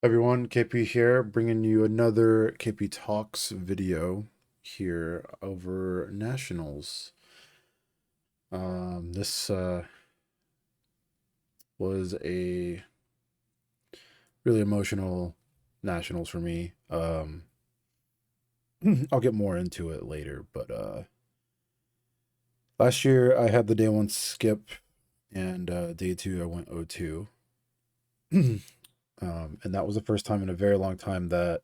Everyone, KP here, bringing you another KP Talks video here over Nationals. This was a really emotional Nationals for me. I'll get more into it later, but last year I had the day one skip, and day two I went 0-2. And that was the first time in a very long time that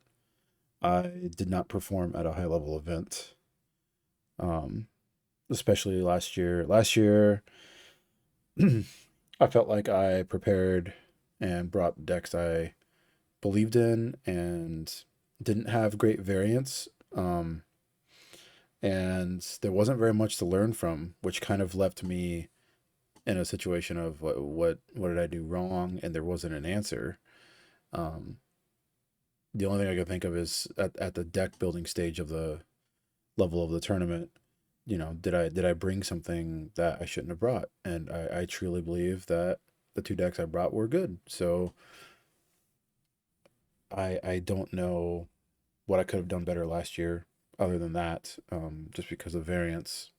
I did not perform at a high level event. Um, Especially last year. Last year, I felt like I prepared and brought decks I believed in and didn't have great variance. And there wasn't very much to learn from, which kind of left me in a situation of what did I do wrong, and there wasn't an answer. Um, the only thing I could think of is at the deck building stage of the level of the tournament, did I bring something that I shouldn't have brought? And I truly believe that the two decks I brought were good. So I don't know what I could have done better last year other than that, just because of variance.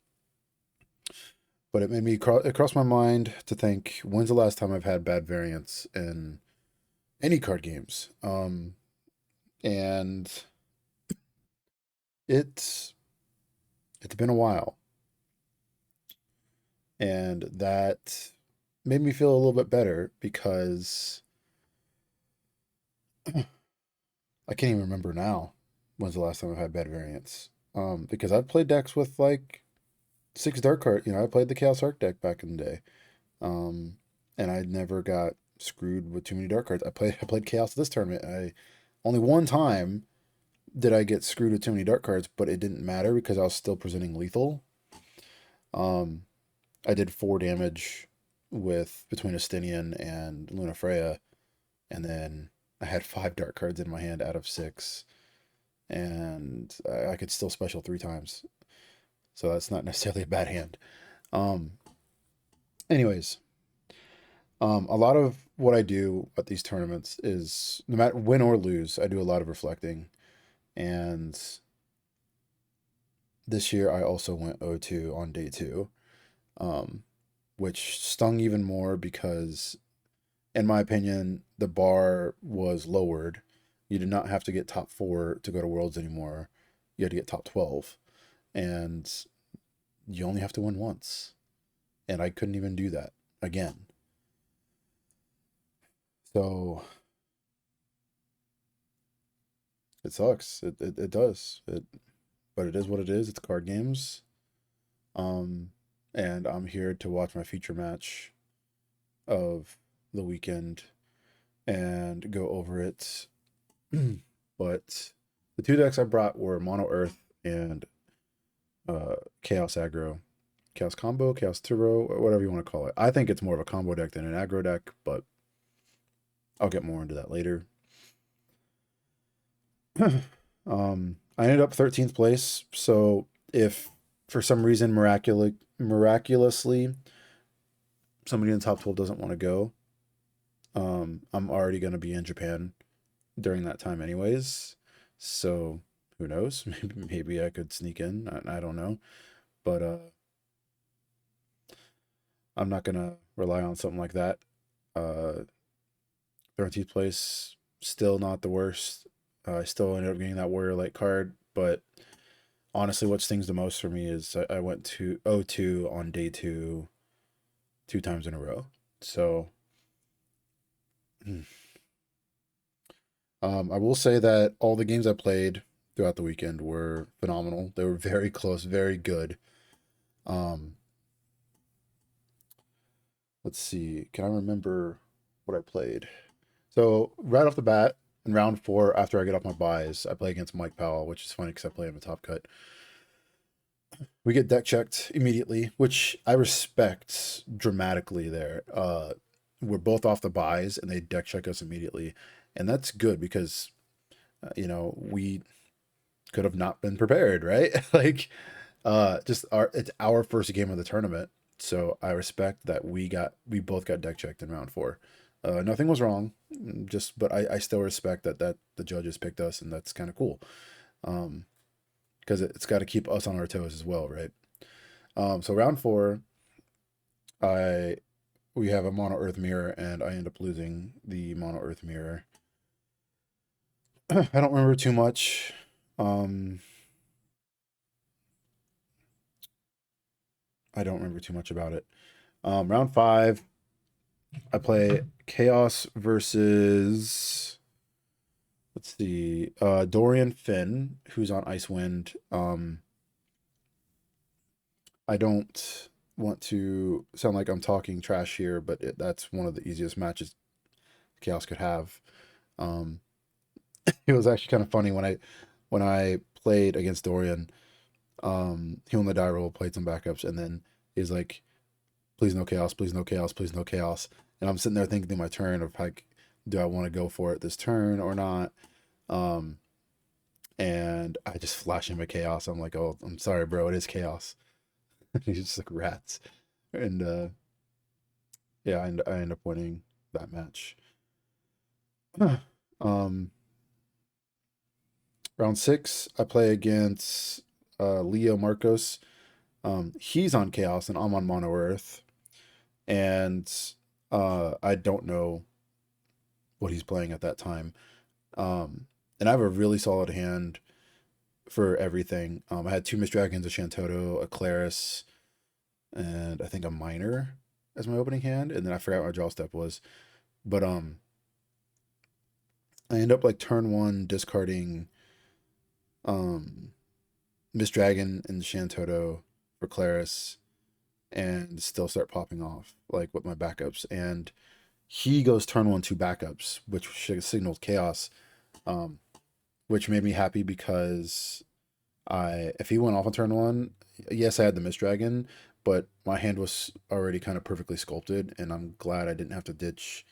But it made me it crossed my mind to think, when's the last time I've had bad variance in any card games? And it's it's been a while, and that made me feel a little bit better because I can't even remember now when's the last time I've had bad variants. Because I've played decks with like six dark card. I played the Chaos Arc deck back in the day. Um, and I never got screwed with too many dark cards. I played Chaos this tournament. I only one time did I get screwed with too many dark cards, but it didn't matter because I was still presenting lethal. Um, I did 4 damage with between Astinian and Luna Freya, and then I had 5 dark cards in my hand out of 6, and I could still special 3 times. So that's not necessarily a bad hand. Um, Anyways, a lot of what I do at these tournaments is no matter win or lose, I do a lot of reflecting. And this year I also went 0-2 on day two, um, which stung even more because, in my opinion, the bar was lowered. You did not have to get top four to go to Worlds anymore. You had to get top 12. And you only have to win once. And I couldn't even do that again. So it sucks. It does. But it is what it is. It's card games. Um, and I'm here to watch my feature match of the weekend and go over it. But the two decks I brought were Mono Earth and Chaos Aggro. Chaos Combo, Chaos Turbo, whatever you want to call it. I think it's more of a combo deck than an aggro deck, but I'll get more into that later. I ended up 13th place, so if for some reason miraculously somebody in the top 12 doesn't want to go, I'm already going to be in Japan during that time anyways. So who knows? Maybe I could sneak in. I don't know. But I'm not going to rely on something like that. Uh, 13th place, still not the worst. I still ended up getting that Warrior Light card, but honestly, what stings the most for me is I went to 0-2 on day two, 2 times in a row. So, I will say that all the games I played throughout the weekend were phenomenal. They were very close, very good. Um, let's see. Can I remember what I played? So right off the bat, in round four, after I get off my buys, I play against Mike Powell, which is funny because I play him a top cut. We get deck checked immediately, which I respect dramatically there. We're both off the buys and they deck check us immediately. And that's good because, we could have not been prepared, right? Like, it's our first game of the tournament. So I respect that we both got deck checked in round four. Nothing was wrong. Just, but I still respect that the judges picked us, and that's kind of cool. Um, because it's got to keep us on our toes as well, right? So round four, I we have a mono earth mirror, and I end up losing the mono earth mirror. I don't remember too much. Um, I don't remember too much about it. Round five, I play Chaos versus, let's see, Dorian Finn, who's on Icewind. I don't want to sound like I'm talking trash here, but that's one of the easiest matches Chaos could have. Um, it was actually kind of funny when I played against Dorian. He won the die roll, played some backups, and then he's like, "Please no chaos, please no chaos, please no chaos." And I'm sitting there thinking through my turn of like, do I want to go for it this turn or not? Um, and I just flash him a chaos. I'm like, "Oh, I'm sorry, bro, it is chaos." He's just like rats, and yeah, I end up winning that match. um, round six, I play against Leo Marcos. He's on chaos and I'm on mono earth, and I don't know what he's playing at that time. And I have a really solid hand for everything. I had two Miss Dragons, a Shantoto, a Claris, and I think a Miner as my opening hand, and then I forgot what my draw step was. But I end up like turn one discarding um Miss Dragon and Shantoto for Claris, and still start popping off like with my backups. And he goes turn one two backups, which signaled chaos, um, which made me happy because if he went off on turn one, yes, I had the Mist Dragon, but my hand was already kind of perfectly sculpted, and I'm glad I didn't have to ditch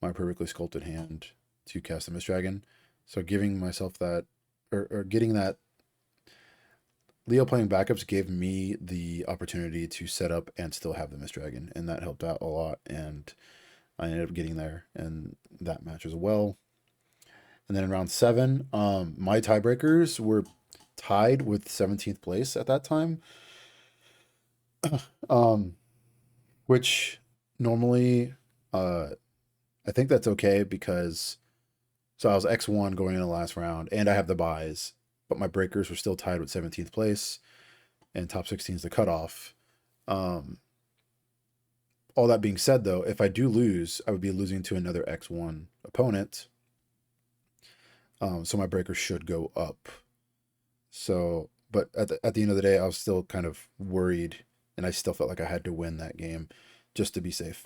my perfectly sculpted hand to cast the Mist Dragon. So giving myself that, or getting that, Leo playing backups gave me the opportunity to set up and still have the Mist Dragon, and that helped out a lot. And I ended up getting there in that match as well. And then in round seven, my tiebreakers were tied with 17th place at that time, um, which normally, uh, I think that's okay because so I was X1 going in the last round, and I have the buys, but my breakers were still tied with 17th place, and top 16 is the cutoff. Um, all that being said, though, if I do lose, I would be losing to another X1 opponent. So my breakers should go up. So, but at the end of the day, I was still kind of worried, and I still felt like I had to win that game just to be safe.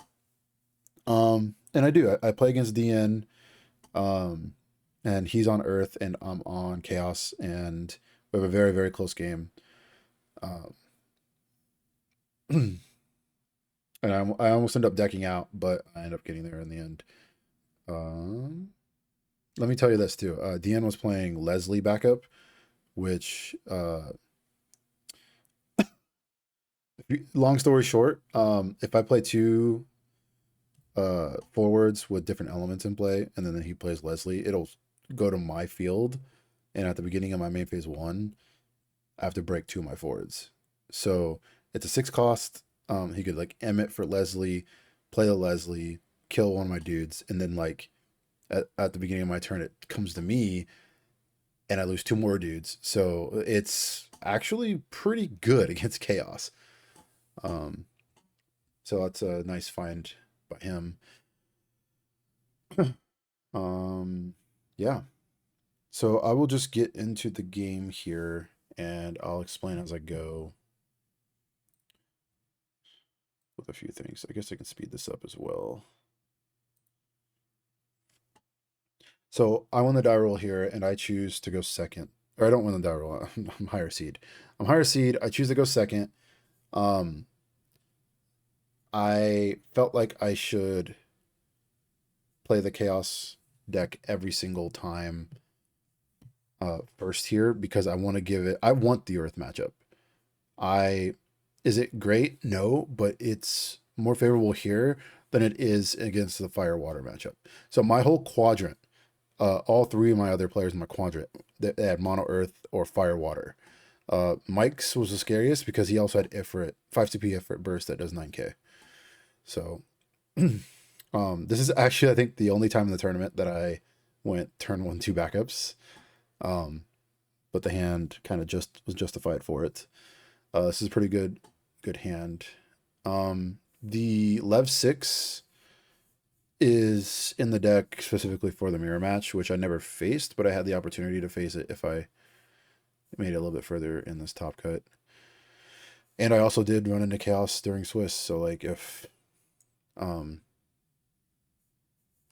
And I do. I play against DN, um, and he's on Earth, and I'm on Chaos, and we have a very very close game. Um, and I almost end up decking out, but I end up getting there in the end. Um, Let me tell you this too. DN was playing Leslie backup, which long story short, if I play two forwards with different elements in play, and then he plays Leslie, it'll go to my field, and at the beginning of my main phase one, I have to break two of my forwards. So it's a 6 cost. He could like Emmett for Leslie, play the Leslie, kill one of my dudes, and then like at the beginning of my turn, it comes to me, and I lose two more dudes. So it's actually pretty good against Chaos. Um, so that's a nice find by him. Um, yeah. So I will just get into the game here, and I'll explain as I go with a few things. I guess I can speed this up as well. So I won the die roll here, and I choose to go second. Or I don't win the die roll. I'm higher seed. I'm higher seed. I choose to go second. Um, I felt like I should play the chaos deck every single time first here because I want to give it. I want the Earth matchup. I Is it great? No, but it's more favorable here than it is against the fire water matchup. So my whole quadrant, all three of my other players in my quadrant, they had mono earth or fire water. Mike's was the scariest because he also had Ifrit, 5 CP Ifrit burst that does 9k. So this is actually, I think, the only time in the tournament that I went turn 1-2 backups. But the hand kind of just was justified for it. This is a pretty good hand. The Lev 6 is in the deck specifically for the mirror match, which I never faced, but I had the opportunity to face it if I made it a little bit further in this top cut. And I also did run into chaos during Swiss, so like if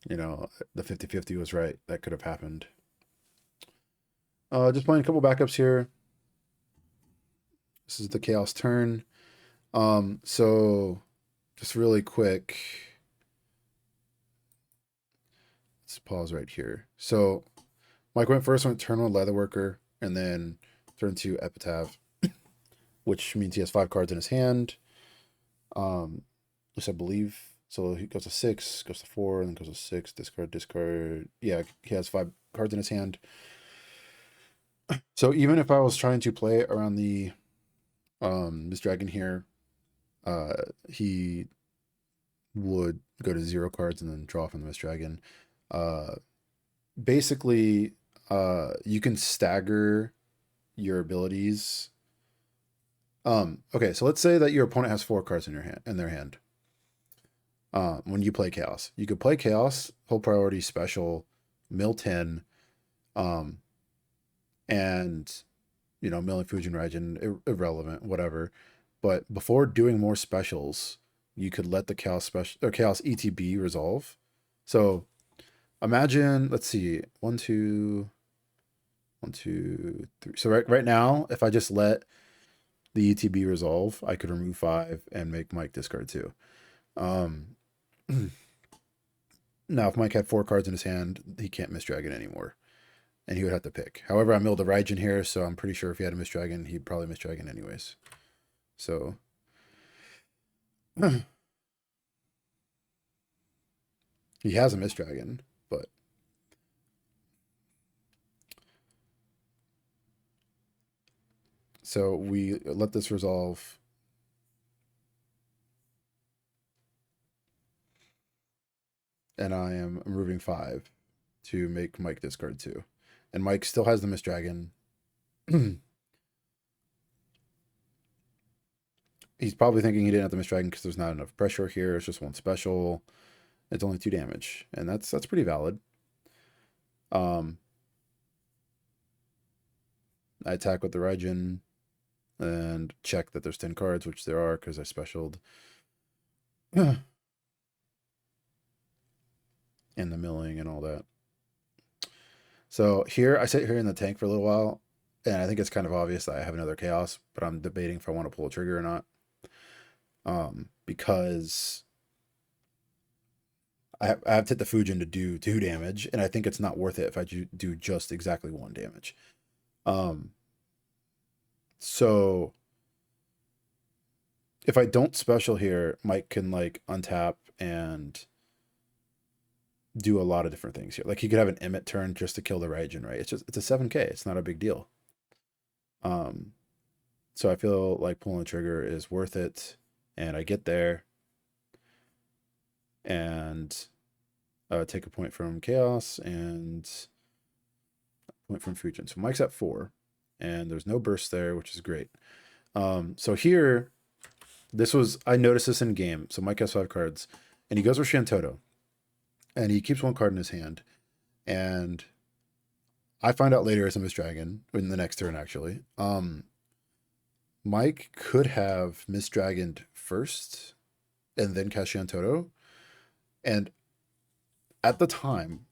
you know, the 50-50 was right, that could have happened. Just playing a couple backups here. This is the chaos turn. So just really quick, let's pause right here. So Mike went first, went turn 1 Leatherworker, and then turn 2 Epitaph, which means he has 5 cards in his hand. Which I believe, so he goes to 6, goes to 4, and then goes to 6, discard. Yeah, he has 5 cards in his hand. So even if I was trying to play around the this dragon here, he would go to 0 cards and then draw from the Mist Dragon. Basically, you can stagger your abilities. Okay, so let's say that your opponent has 4 cards in their hand. When you play Chaos, you could play Chaos, whole priority special, mill 10, and you know, milling Fujin Raijin, irrelevant, whatever. But before doing more specials, you could let the Chaos special or Chaos ETB resolve. So imagine, let's see, 1, 2, 1, 2, 3. So right now, if I just let the ETB resolve, I could remove 5 and make Mike discard 2. Now, if Mike had 4 cards in his hand, he can't Mist Dragon anymore, and he would have to pick. However, I milled a Raijin here, so I'm pretty sure if he had a Mist Dragon, he'd probably Mist Dragon anyways. So he has a Mist Dragon, but so we let this resolve. And I am removing 5 to make Mike discard 2. And Mike still has the Mist Dragon. He's probably thinking he didn't have the Mist Dragon because there's not enough pressure here. It's just 1 special. It's only 2 damage, and that's pretty valid. I attack with the Raijin and check that there's 10 cards, which there are because I specialed. And the milling and all that. So here, I sit here in the tank for a little while, and I think it's kind of obvious that I have another Chaos, but I'm debating if I want to pull a trigger or not. Because I have to hit the Fujin to do 2 damage, and I think it's not worth it if I do just exactly 1 damage. So if I don't special here, Mike can like untap and do a lot of different things here. Like he could have an Emmet turn just to kill the Raijin, right? It's a 7k. It's not a big deal. So I feel like pulling the trigger is worth it, and I get there and take a point from Chaos and a point from Fujin. So Mike's at 4, and there's no burst there, which is great. So here, I noticed this in game. So Mike has 5 cards, and he goes for Shantoto, and he keeps 1 card in his hand, and I find out later it's a Mist Dragon in the next turn, actually. Mike could have Mist Dragoned first and then cast Shantoto, and at the time,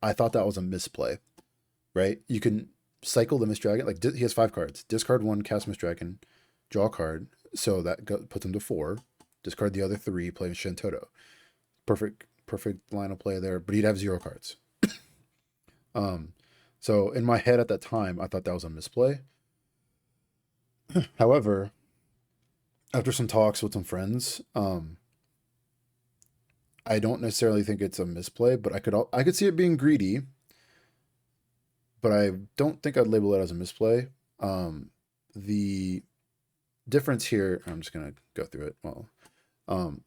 I thought that was a misplay, right? You can cycle the Mist Dragon. Like, he has 5 cards. Discard 1, cast Mist Dragon, draw a card. So that puts him to 4. Discard the other 3, play Shantoto. Perfect line of play there, but he'd have 0 cards. So in my head at that time, I thought that was a misplay. However, after some talks with some friends, I don't necessarily think it's a misplay, but I could see it being greedy, but I don't think I'd label it as a misplay. The difference here, I'm just gonna go through it. Well, um,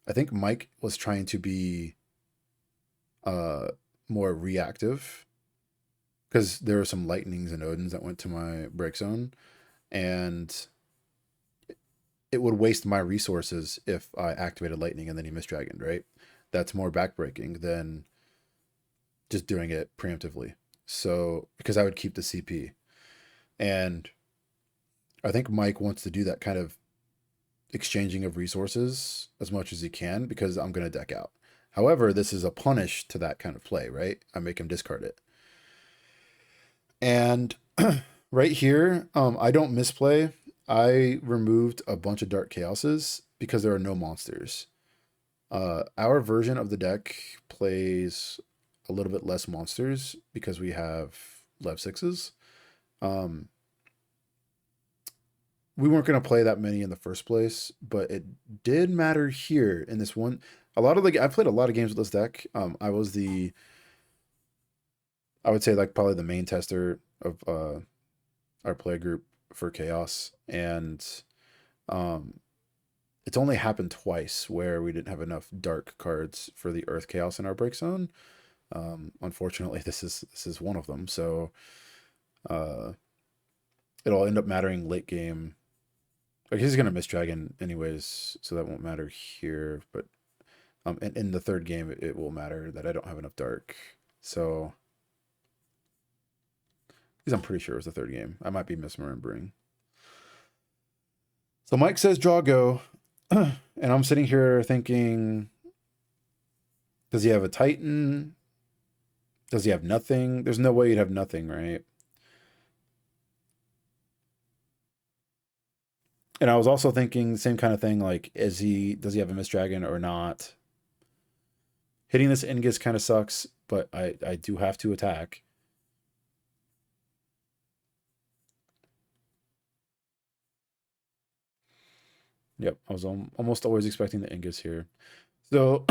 I think Mike was trying to be uh more reactive because there were some lightnings and Odins that went to my break zone, and it would waste my resources if I activated lightning and then he misdragoned, right? That's more backbreaking than just doing it preemptively. So because I would keep the CP. And I think Mike wants to do that kind of exchanging of resources as much as he can because I'm going to deck out. However, this is a punish to that kind of play, right? I make him discard it. And right here, I don't misplay. I removed a bunch of Dark Chaoses because there are no monsters. Our version of the deck plays a little bit less monsters because we have Lev 6s. We weren't going to play that many in the first place, but it did matter here in this one. I've played a lot of games with this deck. I was I would say like probably the main tester of our play group for Chaos, and um, it's only happened twice where we didn't have enough dark cards for the Earth Chaos in our break zone. Unfortunately, this is one of them. So uh, it'll end up mattering late game. Like he's gonna miss Dragon anyways, so that won't matter here. But in the third game, it will matter that I don't have enough dark. So because I'm pretty sure it was the third game. I might be misremembering. So Mike says draw go, and I'm sitting here thinking, does he have a Titan? Does he have nothing? There's no way you'd have nothing, right? And I was also thinking the same kind of thing, like, does he have a Mist Dragon or not? Hitting this Ingus kind of sucks, but I do have to attack. Yep, I was almost always expecting the Ingus here. So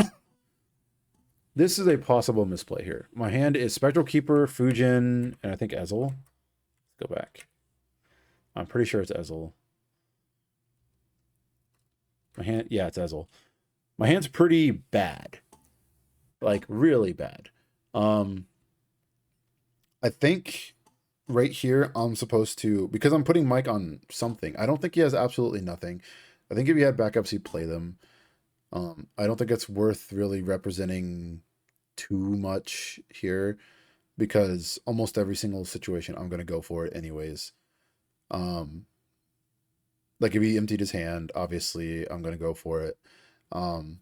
this is a possible misplay here. My hand is Spectral Keeper, Fujin, and I think Ezel. Let's go back. I'm pretty sure it's Ezel. My hand, yeah, it's Ezel. My hand's pretty bad. Like really bad. I think right here I'm supposed to, because I'm putting Mike on something. I don't think he has absolutely nothing. I think if he had backups, he'd play them. I don't think it's worth really representing too much here because almost every single situation I'm gonna go for it anyways. Um, like if he emptied his hand, obviously I'm gonna go for it. And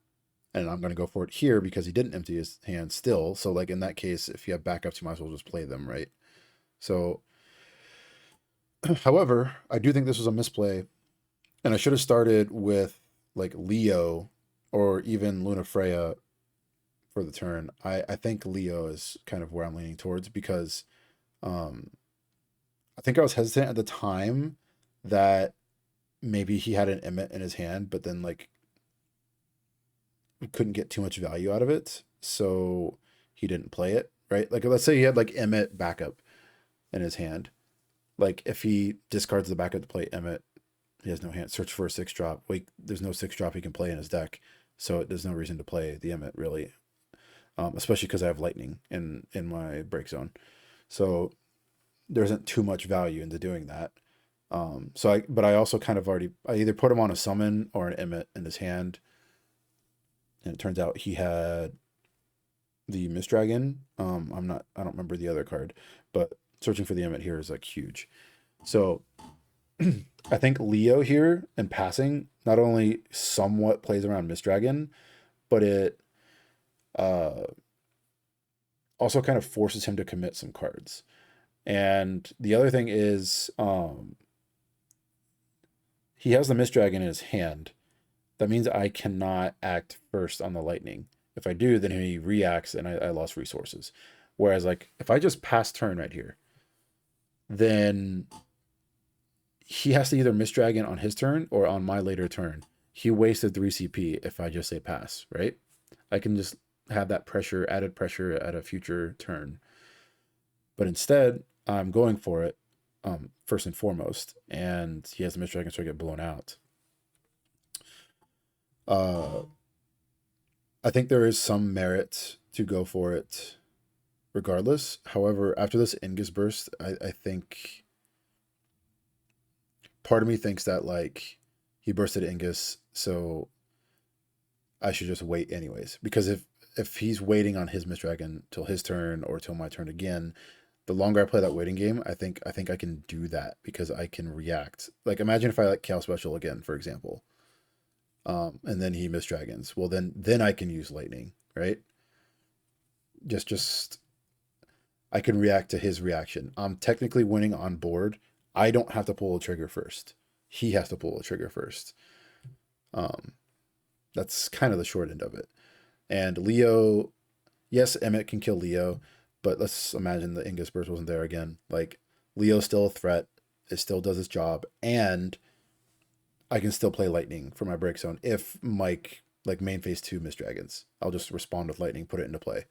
I'm gonna go for it here because he didn't empty his hand still. So like in that case, if you have backups, you might as well just play them, right? So, however, I do think this was a misplay, and I should have started with like Leo or even Luna Freya for the turn. I think Leo is kind of where I'm leaning towards because um, I think I was hesitant at the time that maybe he had an Emmet in his hand, but then like couldn't get too much value out of it, so he didn't play it, right? Like let's say he had like Emmet backup in his hand. Like if he discards the backup to play Emmet, he has no hand. Search for a 6-drop. Wait, there's no 6-drop he can play in his deck, so there's no reason to play the Emmet really. Especially because I have lightning in my break zone, so there isn't too much value into doing that. But I also kind of I either put him on a summon or an Emmet in his hand, and it turns out he had the Mist Dragon. I don't remember the other card, but searching for the Emmet here is like huge. So I think Leo here and passing not only somewhat plays around Mist Dragon, but it uh, also kind of forces him to commit some cards. And the other thing is he has the Mist Dragon in his hand. That means I cannot act first on the lightning. If I do, then he reacts and I lost resources. Whereas like if I just pass turn right here, then he has to either Mist Dragon on his turn or on my later turn. He wasted 3 CP if I just say pass, right? I can just have that pressure, added pressure at a future turn. But instead, I'm going for it first and foremost, and he has the Mist Dragon, so I get blown out. Uh, I think there is some merit to go for it regardless. However, after this Ingus burst, I think part of me thinks that like he bursted Ingus, so I should just wait anyways. Because if he's waiting on his Mist Dragon till his turn or till my turn again, the longer I play that waiting game, I think I can do that because I can react. Like imagine if I like Cal Special again, for example, and then he Mist Dragons. Well, then I can use Lightning, right? Just I can react to his reaction. I'm technically winning on board. I don't have to pull a trigger first. He has to pull a trigger first. Um, that's kind of the short end of it. And Leo, yes, Emmett can kill Leo, but let's imagine the Ingus Burst wasn't there again. Like Leo's still a threat. It still does its job, and I can still play Lightning for my break zone if Mike like main phase 2 Mist Dragons. I'll just respond with Lightning, put it into play.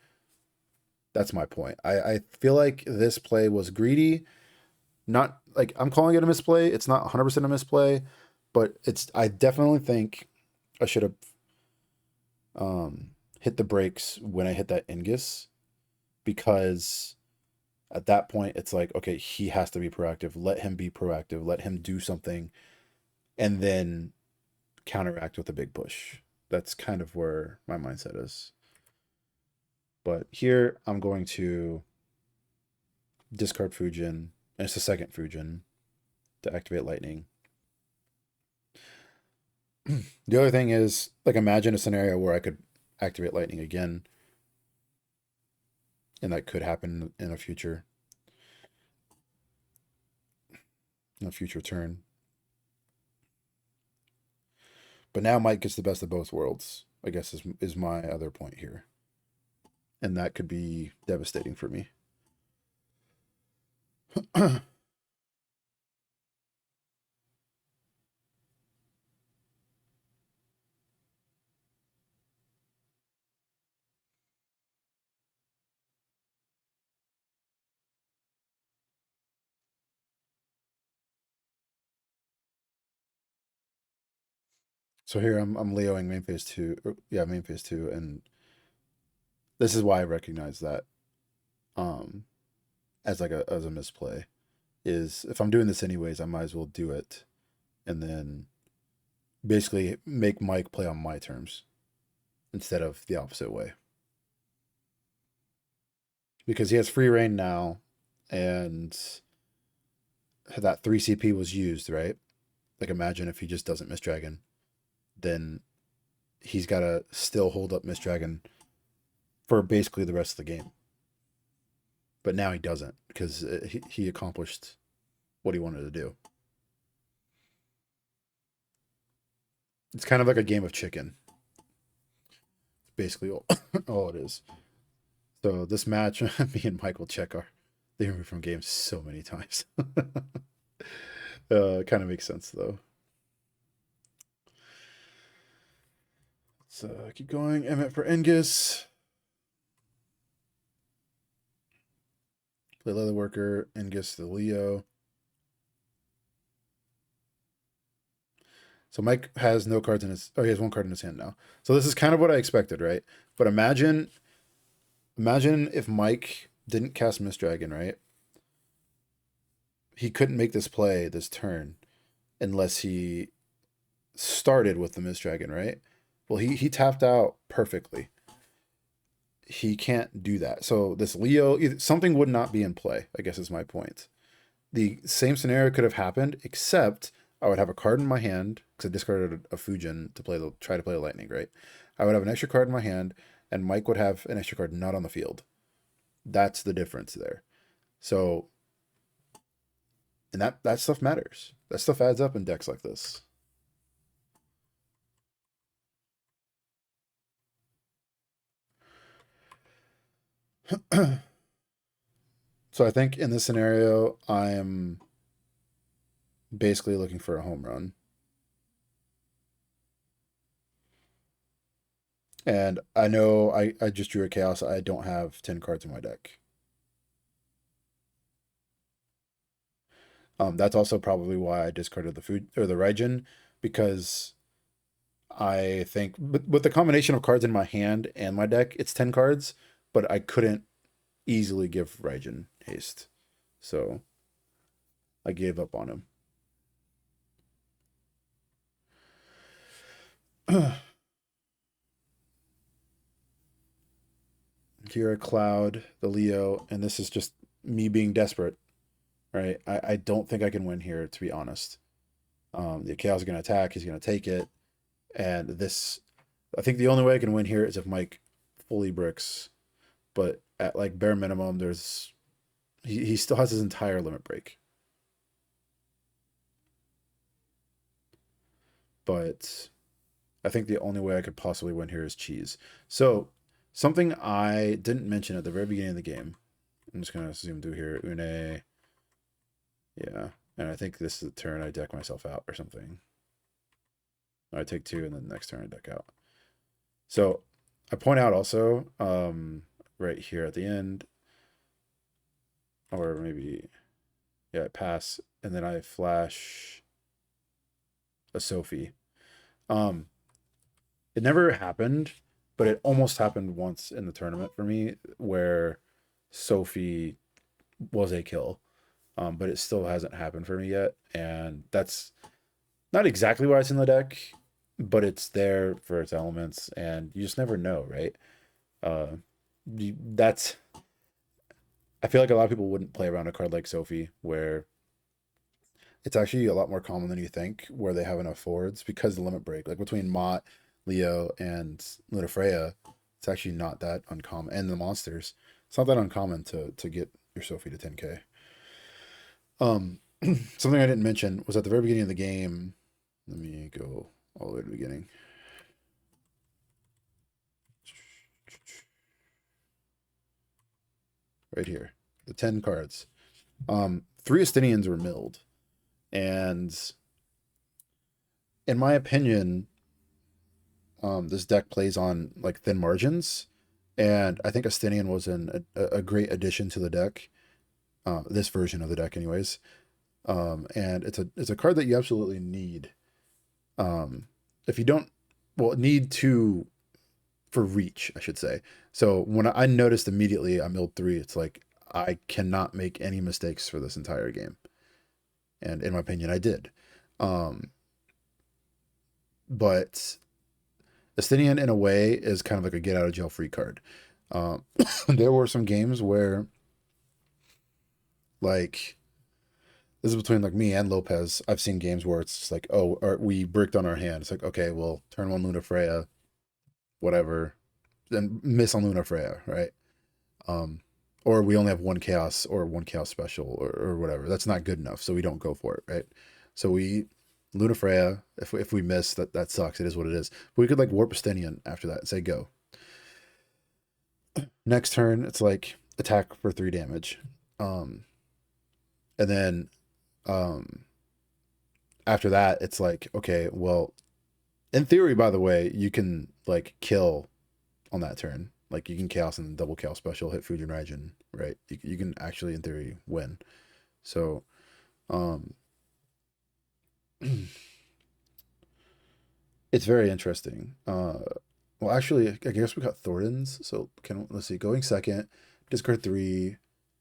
That's my point. I feel like this play was greedy. Not like I'm calling it a misplay. It's not 100% a misplay, but I definitely think I should have hit the brakes when I hit that Ingus because at that point it's like, okay, he has to be proactive. Let him be proactive. Let him do something and then counteract with a big push. That's kind of where my mindset is. But here I'm going to discard Fujin, and it's the second Fujin to activate Lightning. The other thing is, like, imagine a scenario where I could activate Lightning again, and that could happen in a future turn. But now Mike gets the best of both worlds, I guess is my other point here. And that could be devastating for me. So here I'm Leoing main phase 2. Yeah, main phase 2, and this is why I recognize that um as like a misplay is if I'm doing this anyways, I might as well do it and then basically make Mike play on my terms instead of the opposite way. Because he has free reign now and that 3 CP was used, right? Like imagine if he just doesn't Mist Dragon, then he's got to still hold up Mist Dragon for basically the rest of the game. But now he doesn't because he accomplished what he wanted to do. It's kind of like a game of chicken. It's basically all it is. So this match, me and Michael check our they remove from games so many times. Kind of makes sense though. Let's keep going. Emmett for Engus. Play Leatherworker. Engus the Leo. So Mike has no cards in his. Oh, he has one card in his hand now. So this is kind of what I expected, right? But imagine if Mike didn't cast Mist Dragon, right? He couldn't make this play this turn unless he started with the Mist Dragon, right? Well, he tapped out perfectly. He can't do that. So this Leo, something would not be in play, I guess is my point. The same scenario could have happened, except I would have a card in my hand because I discarded a Fujin to try to play a Lightning, right? I would have an extra card in my hand, and Mike would have an extra card not on the field. That's the difference there. So, and that stuff matters. That stuff adds up in decks like this. So I think in this scenario, I'm basically looking for a home run. And I know I just drew a chaos. I don't have 10 cards in my deck. That's also probably why I discarded the food or the Raijin, because I think with the combination of cards in my hand and my deck, it's 10 cards, but I couldn't easily give Raijin haste. So I gave up on him. Kira Cloud, the Leo, and this is just me being desperate, right? I don't think I can win here, to be honest. The Chaos is going to attack, he's going to take it, and this, I think the only way I can win here is if Mike fully bricks, but at like bare minimum, he still has his entire limit break. But I think the only way I could possibly win here is cheese. So something I didn't mention at the very beginning of the game. I'm just gonna zoom through here. Une, yeah, and I think this is the turn I deck myself out or something. I take two, and then the next turn I deck out. So I point out also, right here at the end, or maybe, yeah, I pass, and then I flash a Sophie. Um, it never happened, but it almost happened once in the tournament for me where Sophie was a kill. But it still hasn't happened for me yet, and that's not exactly why it's in the deck, but it's there for its elements, and you just never know, right? Uh, that's I feel like a lot of people wouldn't play around a card like Sophie, where it's actually a lot more common than you think, where they have enough forwards because the limit break, like between Mott, Leo, and Lunafreya, it's actually not that uncommon, and the monsters, it's not that uncommon to get your Sophie to 10k. Something I didn't mention was at the very beginning of the game. Let me go all the way to the beginning. Right here, the 10 cards. Three Estinians were milled, and in my opinion, this deck plays on like thin margins, and I think Estinian was a great addition to the deck. This version of the deck, anyways. And it's a card that you absolutely need. If you don't, well, need to for reach, I should say. So when I noticed immediately I milled three, it's like I cannot make any mistakes for this entire game, and in my opinion, I did. Um, but Estinian, in a way, is kind of like a get out of jail free card. Um, there were some games where, like, this is between like me and Lopez. I've seen games where it's just like, oh, we bricked on our hand. It's like, okay, well, turn one Luna Freya, whatever, then miss on Luna Freya, right? Um, or we only have one chaos or one chaos special or whatever. That's not good enough, so we don't go for it, right? So we Luna Freya. If we miss, that sucks. It is what it is. But we could like warp Estinian after that and say go. Next turn, it's like attack for 3 damage. And then um after that, it's like, okay, well, in theory, by the way, you can like kill on that turn. Like you can chaos and double chaos special, hit Fujin Raijin, right? You can actually, in theory, win. So, um, it's very interesting. Well, actually, I guess we got Thornton's. So let's see, going second, discard three,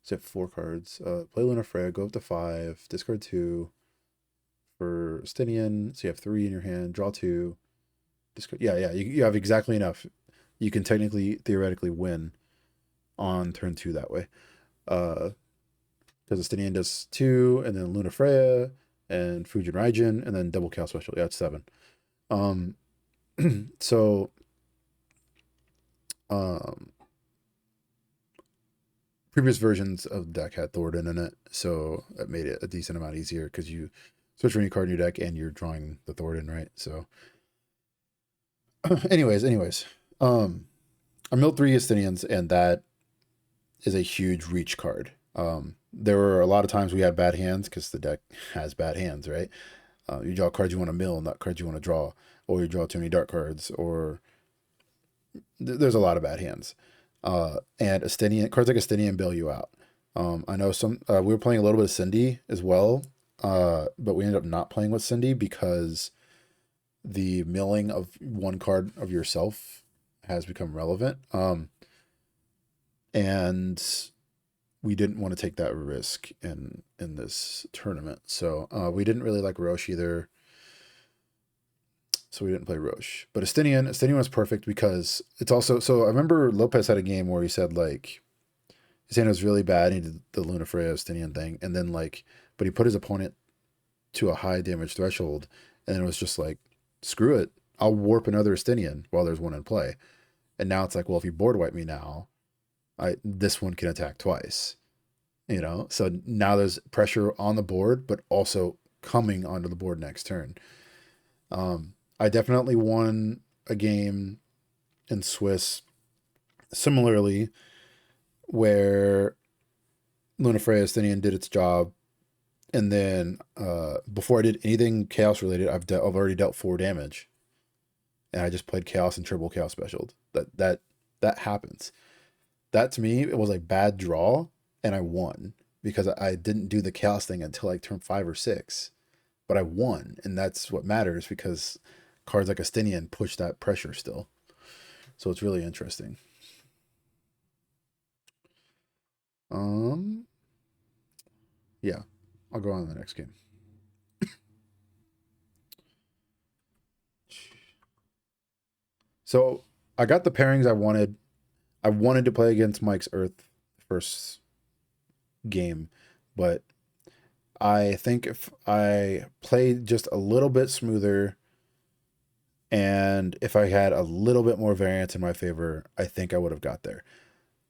zip 4 cards. Play Luna Freya, go up to 5, discard 2 for Stinian. So you have 3 in your hand, draw 2. Discard, yeah, you have exactly enough. You can technically, theoretically win on turn 2 that way. Because Estinian does 2, and then Luna Freya, and Fujin Raijin, and then double Chaos Special. Yeah, it's 7. Um, so, um, previous versions of the deck had Thornton in it, so that made it a decent amount easier because you switch from your card in your deck and you're drawing the Thornton, right? So, anyways, I milled 3 Estinians, and that is a huge reach card. There were a lot of times we had bad hands because the deck has bad hands, right? You draw cards you want to mill, not cards you want to draw, or you draw too many dark cards, or there's a lot of bad hands. And Estinian cards like Estinian bail you out. I know some. We were playing a little bit of Cindy as well, but we ended up not playing with Cindy because the milling of one card of yourself has become relevant. And we didn't want to take that risk in this tournament, so we didn't really like Roche either. So we didn't play Roche. But Estinian was perfect because it's also so I remember Lopez had a game where he said like his hand was really bad, he did the Luna Freya Estinian thing, and then like but he put his opponent to a high damage threshold, and then it was just like, screw it. I'll warp another Estinian while there's one in play. And now it's like, well, if you board wipe me now, I this one can attack twice. You know? So now there's pressure on the board, but also coming onto the board next turn. I definitely won a game in Swiss similarly where Luna Freya Estinian did its job. And then before I did anything chaos related, I've already dealt 4 damage, and I just played chaos and triple chaos special. That happens. That to me it was a bad draw, and I won because I didn't do the chaos thing until like turn 5 or 6, but I won, and that's what matters because cards like Estinian push that pressure still. So it's really interesting. Um, yeah, I'll go on to the next game. So I got the pairings I wanted. I wanted to play against Mike's Earth first game, but I think if I played just a little bit smoother and if I had a little bit more variance in my favor, I think I would have got there.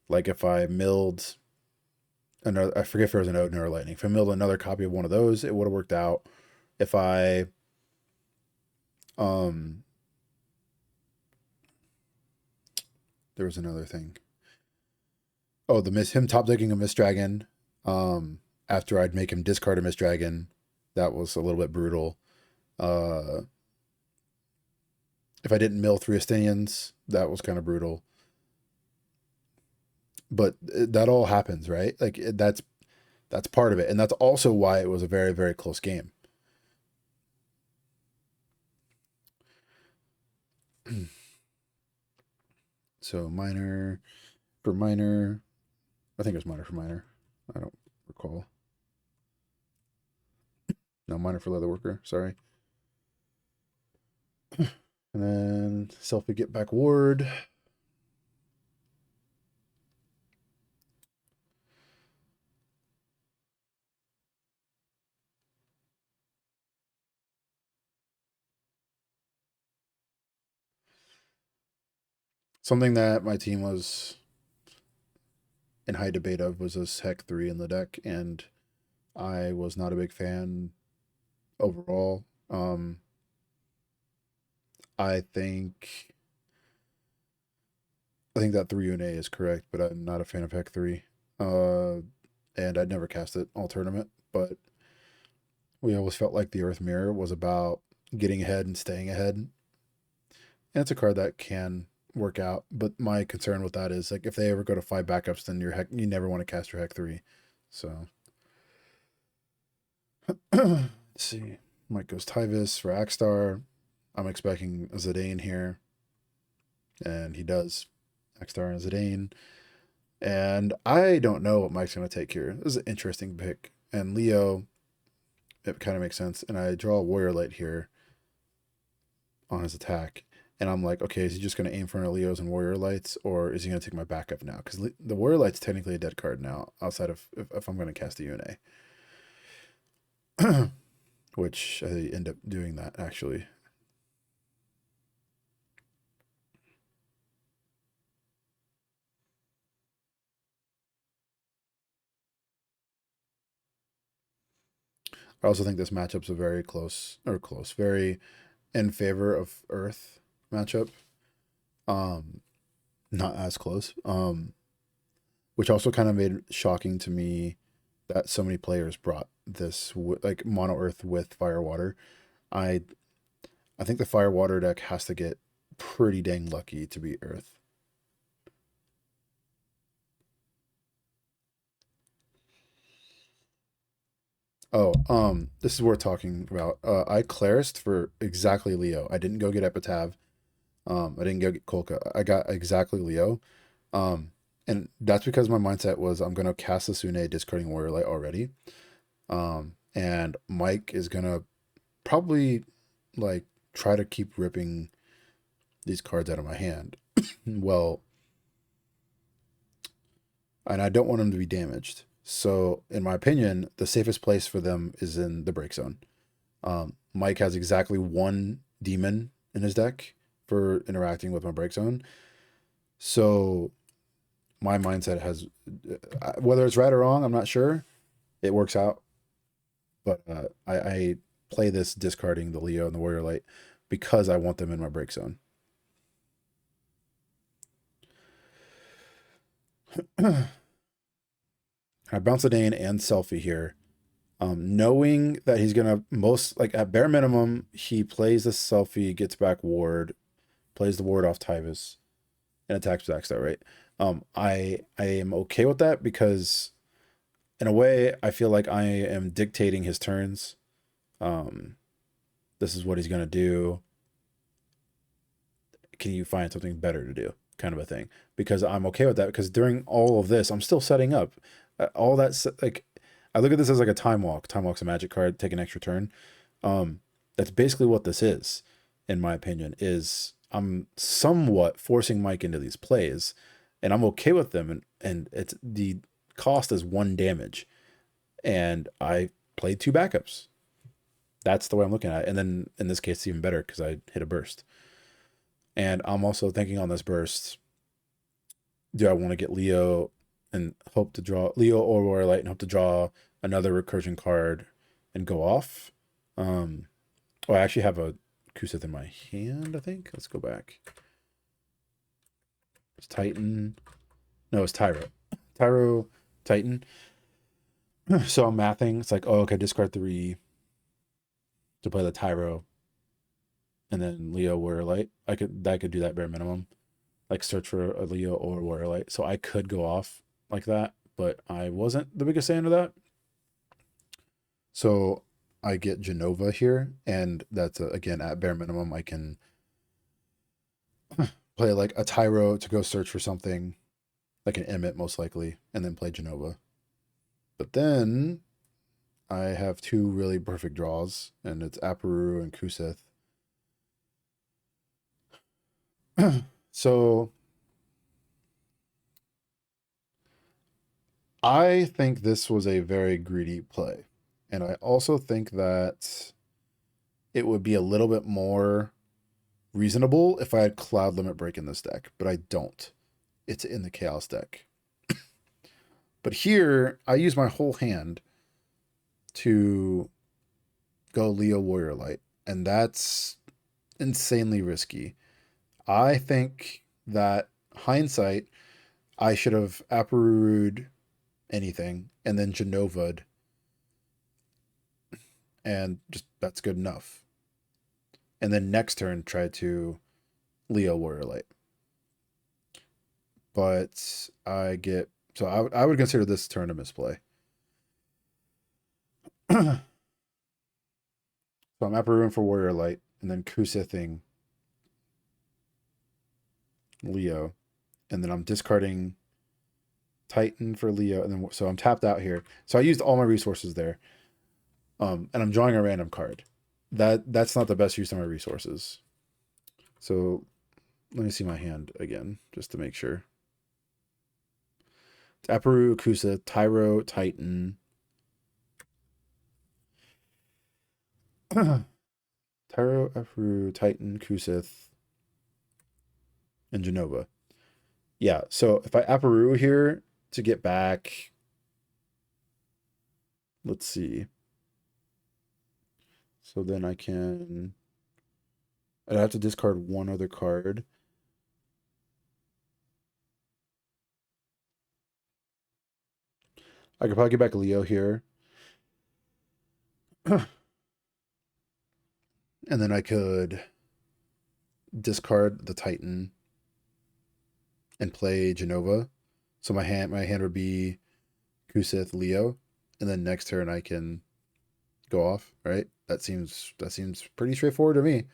Like if I milled another, I forget if there was an Odin or a Lightning. If I milled another copy of one of those, it would have worked out. If I, um, there was another thing. Oh, the miss him top decking a Mist Dragon. After I'd make him discard a Mist Dragon, that was a little bit brutal. Uh, if I didn't mill 3 Estinians, that was kind of brutal. But that all happens, right? Like that's part of it, and that's also why it was a very very close game. So minor for minor, I think it was minor for minor. I don't recall. No, minor for leatherworker. Sorry. And then selfie get back ward. Something that my team was in high debate of was this Heck 3 in the deck, and I was not a big fan overall. I think I think that 3 Une is correct, but I'm not a fan of Heck 3. Uh, and I'd never cast it all tournament, but we always felt like the Earth Mirror was about getting ahead and staying ahead. And it's a card that can work out, but my concern with that is like if they ever go to 5 backups, then you never want to cast your Heck 3. So let's see. Mike goes Tyvis for Axstar. I'm expecting a Zidane here. And he does. Axstar and Zidane. And I don't know what Mike's going to take here. This is an interesting pick. And Leo, it kind of makes sense. And I draw a Warrior Light here on his attack. And I'm like, okay, is he just going to aim for Leos and Warrior Lights? Or is he going to take my backup now? Because the Warrior Light's technically a dead card now, outside of if I'm going to cast a Une. Which I end up doing that, actually. I also think this matchup's a very very in favor of Earth matchup. Um, Not as close. Which also kind of made it shocking to me that so many players brought this like mono Earth with Fire Water. I I think the Fire Water deck has to get pretty dang lucky to beat Earth. Oh, this is worth talking about. I Clarist for exactly Leo. I didn't go get Epitaph. I didn't go get Kolka. I got exactly Leo. Um, and that's because my mindset was I'm gonna cast the Sune discarding Warrior Light already. And Mike is gonna probably like try to keep ripping these cards out of my hand. Well, and I don't want them to be damaged. So, in my opinion, the safest place for them is in the break zone. Mike has exactly one demon in his deck for interacting with my break zone. So, my mindset has, whether it's right or wrong, I'm not sure. It works out, but I play this discarding the Leo and the Warrior Light because I want them in my break zone. I bounce a Dane and selfie here. Knowing that he's gonna most like at bare minimum, he plays the selfie, gets back ward, plays the ward off Tyvus, and attacks Zaxxar, right? I am okay with that because in a way I feel like I am dictating his turns. Um, this is what he's gonna do. Can you find something better to do? Kind of a thing. Because I'm okay with that because during all of this, I'm still setting up. All that like I look at this as like a time walk. Time walk's a magic card, take an extra turn. That's basically what this is, in my opinion, is I'm somewhat forcing Mike into these plays, and I'm okay with them, and it's the cost is one damage. And I played two backups. That's the way I'm looking at it. And then in this case, it's even better because I hit a burst. And I'm also thinking on this burst, do I want to get Leo and hope to draw Leo or Royal Light and hope to draw another recursion card and go off? Oh, I actually have a Kusith in my hand, I think. Let's go back. It's Titan. No, it's Tyro. Tyro, Titan. So I'm mathing. It's like, oh, okay, discard 3 to play the Tyro. And then Leo Warrior Light. I could do that bare minimum. Like search for a Leo or Warrior Light. So I could go off like that, but I wasn't the biggest fan of that. So I get Genova here, and that's again at bare minimum. I can play like a Tyro to go search for something, like an Emmet most likely, and then play Genova. But then I have two really perfect draws, and it's Aparu and Kusith. So I think this was a very greedy play. And I also think that it would be a little bit more reasonable if I had Cloud Limit Break in this deck, but I don't. It's in the Chaos deck. But here, I use my whole hand to go Leo Warrior Light, and that's insanely risky. I think that hindsight, I should have Aparu'd anything and then Genova'd, and just that's good enough. And then next turn, try to Leo Warrior Light. But I get so I would consider this turn a misplay. So I'm Aparuing for Warrior Light and then Kusithing Leo, and then I'm discarding Titan for Leo, and then so I'm tapped out here. So I used all my resources there, and I'm drawing a random card. That's not the best use of my resources. So let me see my hand again just to make sure. It's Aparu, Kusa, Tyro, Titan, Tyro, Aparu, Titan, Kusith, and Genova. Yeah, so if I Aparu here to get back, let's see. So then I'd have to discard one other card. I could probably get back Leo here. And then I could discard the Titan and play Genova. So my hand would be Kusith Leo. And then next turn I can go off, right? That seems pretty straightforward to me.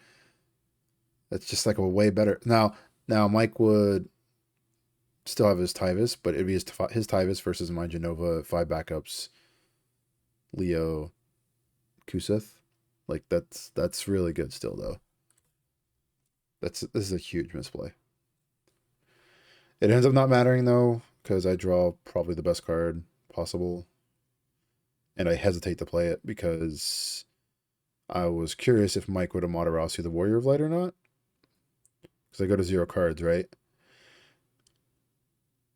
That's just like a way better. Now Mike would still have his Tyvis, but it'd be his Tyvis versus my Genova 5 backups, Leo, Kuseth. Like that's really good still though. This is a huge misplay. It ends up not mattering though, because I draw probably the best card possible. And I hesitate to play it because I was curious if Mike would have Amaterasu the Warrior of Light or not. Because I go to 0 cards, right?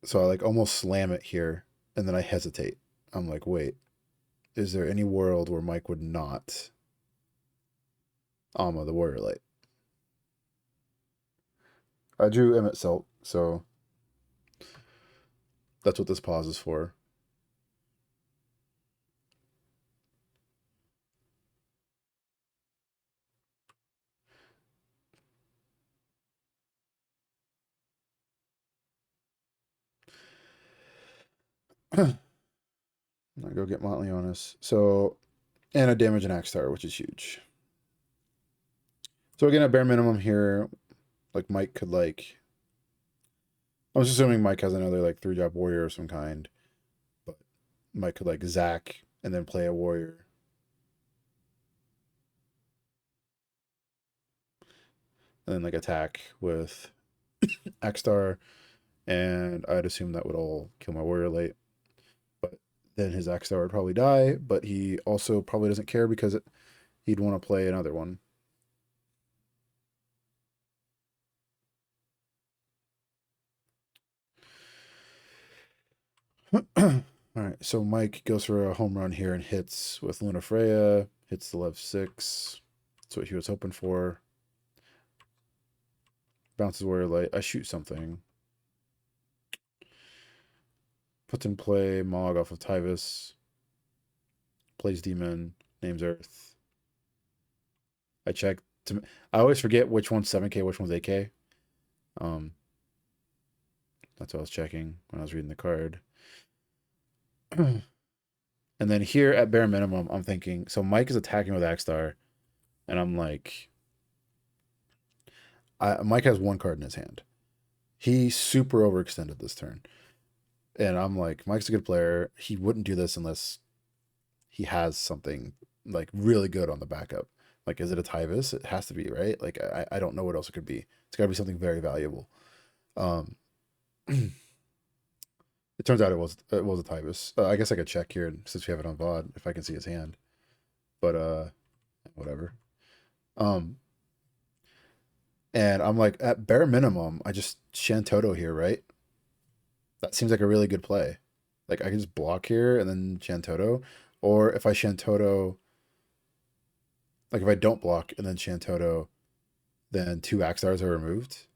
So I like almost slam it here, and then I hesitate. I'm like, wait, is there any world where Mike would not Ama the Warrior Light? I drew Emmett Selt, so that's what this pause is for. I go get Montleonis. So, and a damage and Axe Star, which is huge. So again, at bare minimum here, like Mike could like, I was assuming Mike has another like 3-drop warrior of some kind, but Mike could like Zack and then play a warrior. And then like attack with Axe Star, and I'd assume that would all kill my warrior late. But then his Axe Star would probably die, but he also probably doesn't care because he'd want to play another one. All right, so Mike goes for a home run here and hits with Luna Freya, hits the left 6. That's what he was hoping for. Bounces Warrior Light. I shoot something. Puts in play Mog off of Tyvis. Plays Demon. Names Earth. I check. I always forget which one's 7K, which one's 8K. That's what I was checking when I was reading the card. And then here at bare minimum, I'm thinking, so Mike is attacking with Axstar, and I'm like, Mike has 1 card in his hand. He super overextended this turn. And I'm like, Mike's a good player. He wouldn't do this unless he has something like really good on the backup. Like, is it a Tyvis? It has to be, right? Like, I don't know what else it could be. It's got to be something very valuable. It turns out it was a Tyvis. I guess I could check here since we have it on VOD if I can see his hand. But whatever. And I'm like, at bare minimum, I just Shantoto here, right? That seems like a really good play. Like I can just block here and then Shantoto. Or if I Shantoto, like if I don't block and then Shantoto, then 2 Axstars are removed.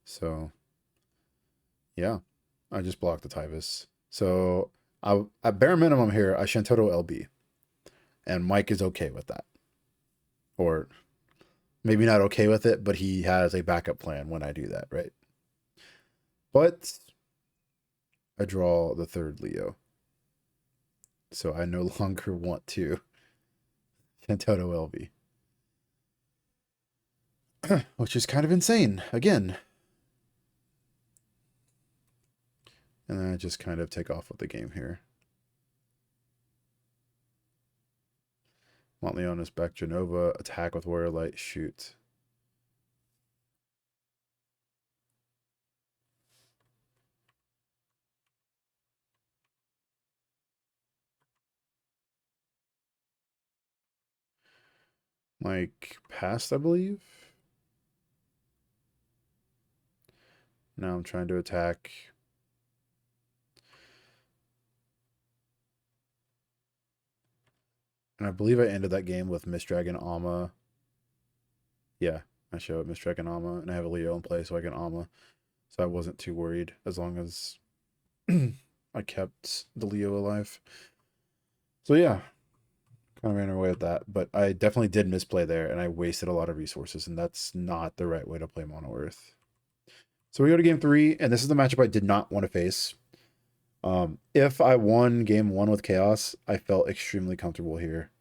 So yeah, I just blocked the Tyvis. So at bare minimum here, I Shantoto LB. And Mike is okay with that. Or maybe not okay with it, but he has a backup plan when I do that, right? But I draw the 3rd Leo. So I no longer want to Shantoto LB. Which is kind of insane, again. And then I just kind of take off with the game here. Montleonis back Genova, attack with Warrior Light, shoot. Mike passed, I believe. Now I'm trying to attack. And I believe I ended that game with Mist Dragon Ama. Yeah, I show it Mist Dragon Ama, and I have a Leo in play so I can Ama. So I wasn't too worried as long as I kept the Leo alive. So yeah, kind of ran away with that. But I definitely did misplay there, and I wasted a lot of resources, and that's not the right way to play Mono Earth. So we go to game 3, and this is the matchup I did not want to face. If I won game one with Chaos, I felt extremely comfortable here.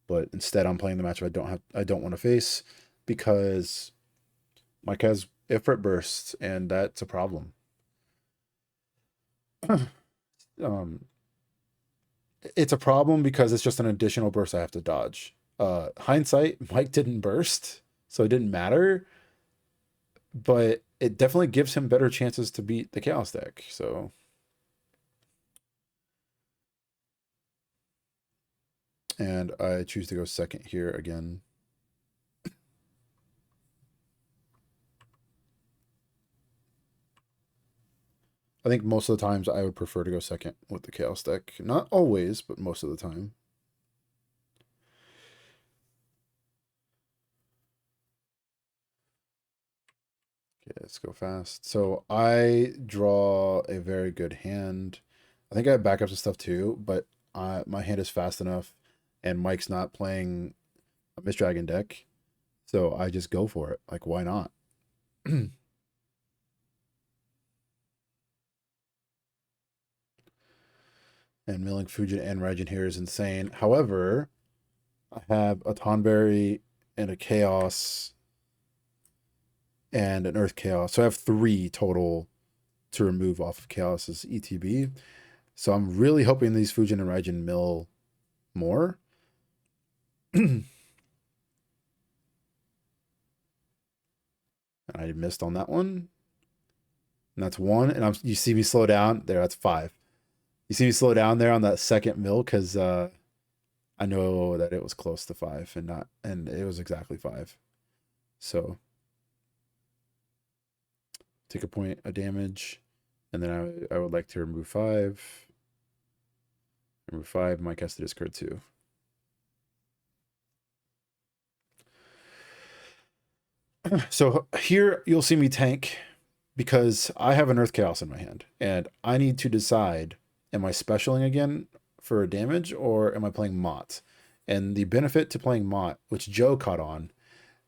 But instead, I'm playing the matchup I don't want to face because Mike has Ifrit bursts, and that's a problem. um, it's a problem because it's just an additional burst I have to dodge. Hindsight, Mike didn't burst, so it didn't matter, but it definitely gives him better chances to beat the Chaos deck. So, and I choose to go second here again. I think most of the times I would prefer to go second with the Chaos deck. Not always, but most of the time. Okay, let's go fast. So I draw a very good hand. I think I have backups and stuff too, but my hand is fast enough, and Mike's not playing a Mist Dragon deck, so I just go for it. Like, why not? And milling Fujin and Raijin here is insane. However, I have a Tonberry and a Chaos and an Earth Chaos. So I have 3 total to remove off of Chaos's ETB. So I'm really hoping these Fujin and Raijin mill more. And I missed on that one. And that's 1. And you see me slow down there. That's 5. You see me slow down there on that second mill because I know that it was close to 5 and it was exactly 5. So take a point of damage, and then I would like to remove 5. Remove 5. Mike has to discard 2. So here you'll see me tank because I have an Earth Chaos in my hand, and I need to decide: am I specialing again for damage, or am I playing Mott? And the benefit to playing Mott, which Joe caught on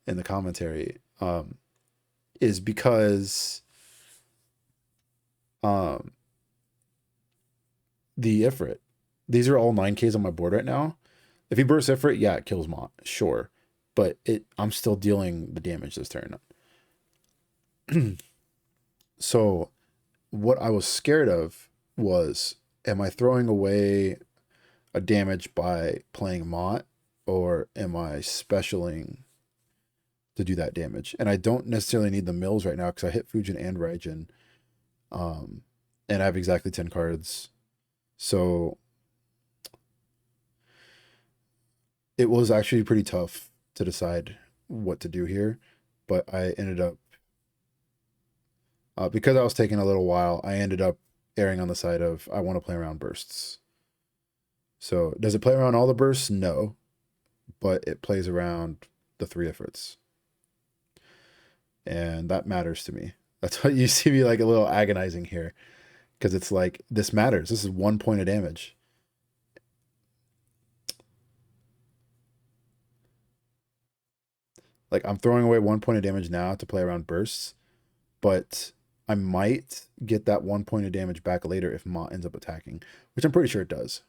in the commentary, is because um, the Ifrit. These are all 9Ks on my board right now. If he bursts Ifrit, yeah, it kills Mott, sure. But I'm still dealing the damage this turn. So what I was scared of was, am I throwing away a damage by playing Mott, or am I specialing to do that damage? And I don't necessarily need the mills right now because I hit Fujin and Raijin. And I have exactly 10 cards. So it was actually pretty tough to decide what to do here, but I ended up because I was taking a little while, I ended up erring on the side of I want to play around bursts. So does it play around all the bursts? No, but it plays around the 3 efforts, and that matters to me. That's why you see me like a little agonizing here, because it's like this matters. This is 1 point of damage. Like, I'm throwing away 1 point of damage now to play around bursts, but I might get that 1 point of damage back later if Ma ends up attacking, which I'm pretty sure it does.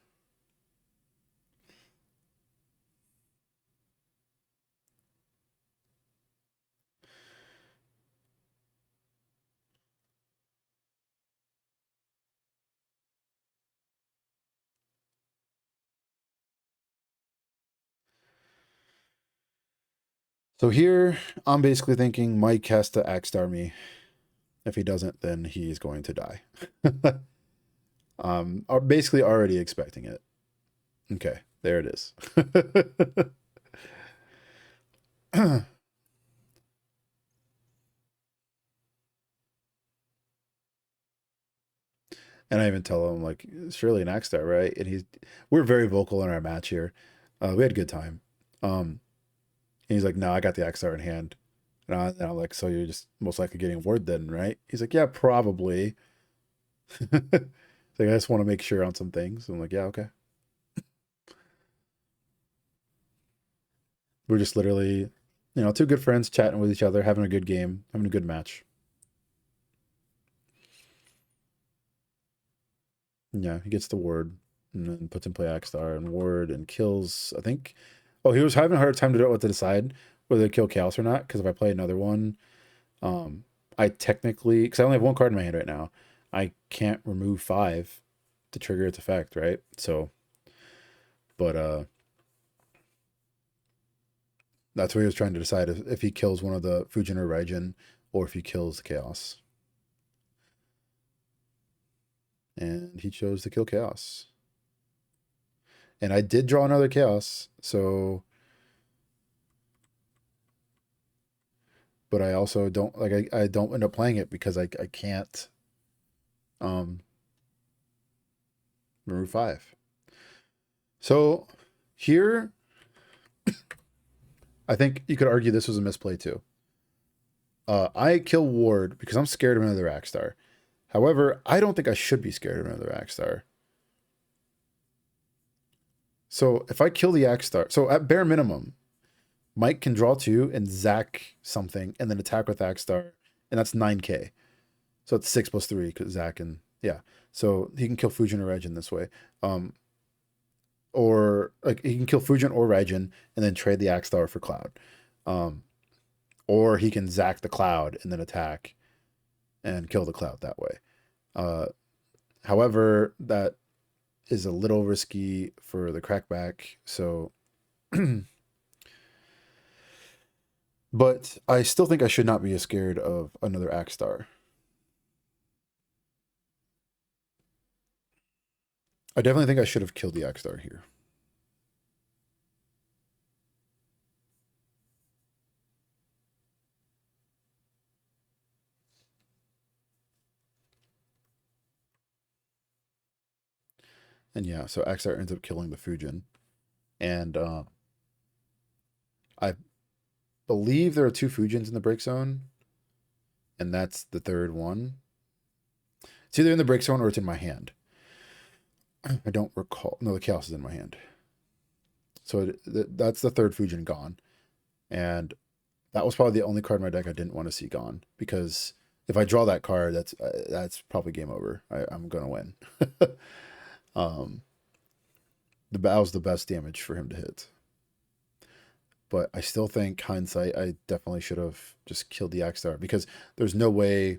So here, I'm basically thinking Mike has to Axe Star me. If he doesn't, then he's going to die. Are basically already expecting it. Okay, there it is. And I even tell him, like, surely an Axe Star, right? And we're very vocal in our match here. We had a good time. And he's like, no, I got the Axe Star in hand. And I'm like, so you're just most likely getting ward then, right? He's like, yeah, probably. Like, I just want to make sure on some things. I'm like, yeah, okay. We're just literally, 2 good friends chatting with each other, having a good game, having a good match. Yeah, he gets the ward and then puts in play Axstar and ward and kills. I think. Oh, he was having a hard time to know what to decide whether to kill Chaos or not. Because if I play another one, um, I technically, because I only have one card in my hand right now, I can't remove 5 to trigger its effect, right? So, but that's what he was trying to decide if he kills one of the Fujin or Raijin, or if he kills the Chaos. And he chose to kill Chaos. And I did draw another Chaos, so. But I also don't like I don't end up playing it because I can't um remove 5. So here I think you could argue this was a misplay too. I kill Ward because I'm scared of another Axstar. However, I don't think I should be scared of another Axstar. So if I kill the Axstar, so at bare minimum, Mike can draw 2 and Zack something and then attack with Axstar, and that's 9k. So it's 6 plus 3 because Zack and yeah. So he can kill Fujin or Regin this way. Or like he can kill Fujin or Regin and then trade the Axstar for Cloud. Um, or he can Zack the Cloud and then attack and kill the Cloud that way. However, that is a little risky for the crackback. So, but I still think I should not be scared of another Axstar. I definitely think I should have killed the Axstar here. And yeah, so Axstar ends up killing the Fujin. And I believe there are 2 Fujins in the break zone. And that's the third one. It's either in the break zone or it's in my hand. I don't recall. No, the Chaos is in my hand. So that's the third Fujin gone. And that was probably the only card in my deck I didn't want to see gone. Because if I draw that card, that's probably game over. I'm going to win. That was the best damage for him to hit. But I still think hindsight, I definitely should have just killed the Axstar because there's no way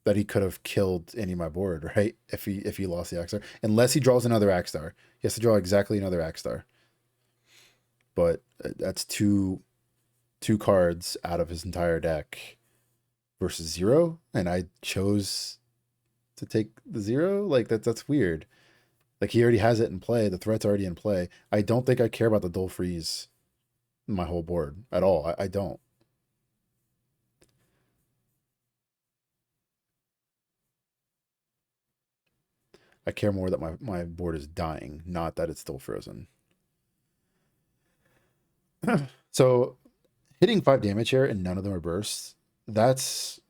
that he could have killed any of my board, right? If he lost the Axstar, unless he draws another Axstar, he has to draw exactly another Axstar. But that's two cards out of his entire deck versus 0, and I chose to take the 0. Like that's weird. Like he already has it in play. The threat's already in play. I don't think I care about the dull freeze in my whole board at all. I don't. I care more that my board is dying, not that it's still frozen. So hitting 5 damage here and none of them are bursts, that's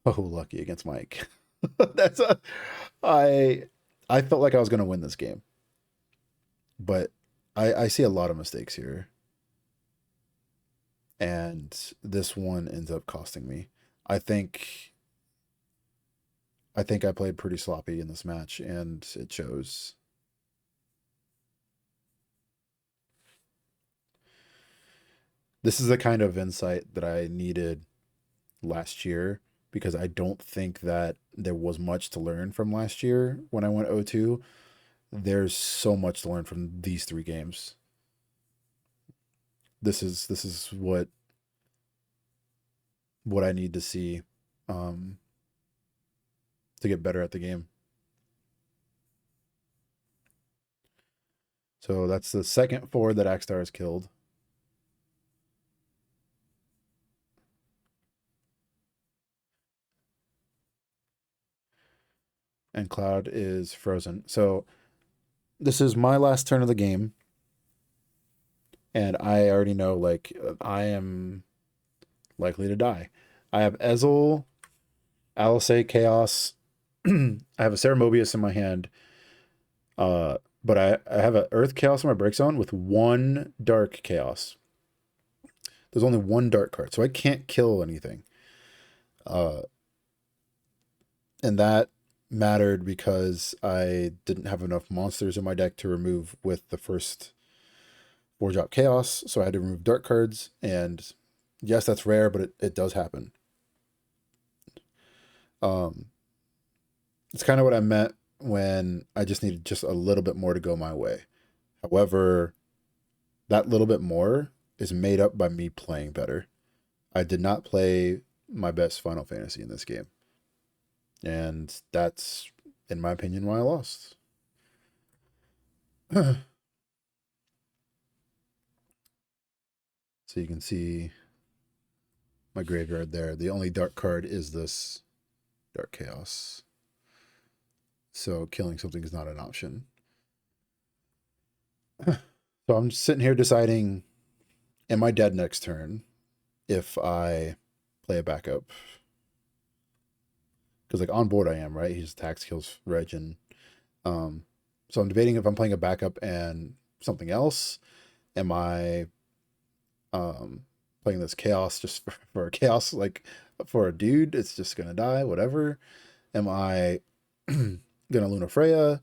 lucky against Mike. That's a I felt like I was gonna win this game. But I see a lot of mistakes here. And this one ends up costing me. I think I played pretty sloppy in this match, and it shows. This is the kind of insight that I needed last year because I don't think that there was much to learn from last year when I went 0-2. There's so much to learn from these 3 games. This is what I need to see um, to get better at the game. So that's the second forward that Axstar has killed. And Cloud is frozen. So this is my last turn of the game. And I already know, like, I am likely to die. I have Ezel, Alisei, Chaos. I have a Sarah Mobius in my hand. But I have an Earth Chaos in my break zone with 1 Dark Chaos. There's only 1 Dark card, so I can't kill anything. And that mattered because I didn't have enough monsters in my deck to remove with the first 4-drop chaos, so I had to remove dark cards, and yes, that's rare, but it does happen. Um, it's kind of what I meant when I just needed just a little bit more to go my way. However, that little bit more is made up by me playing better. I did not play my best Final Fantasy in this game. And that's, in my opinion, why I lost. So you can see my graveyard there. The only dark card is this Dark Chaos. So killing something is not an option. So I'm sitting here deciding, am I dead next turn if I play a backup? Because like on board I am, right? He just attacks, kills Reg, and so I'm debating if I'm playing a backup and something else. Am I playing this chaos just for a chaos, like for a dude? It's just gonna die, whatever. Am I gonna Luna Freya?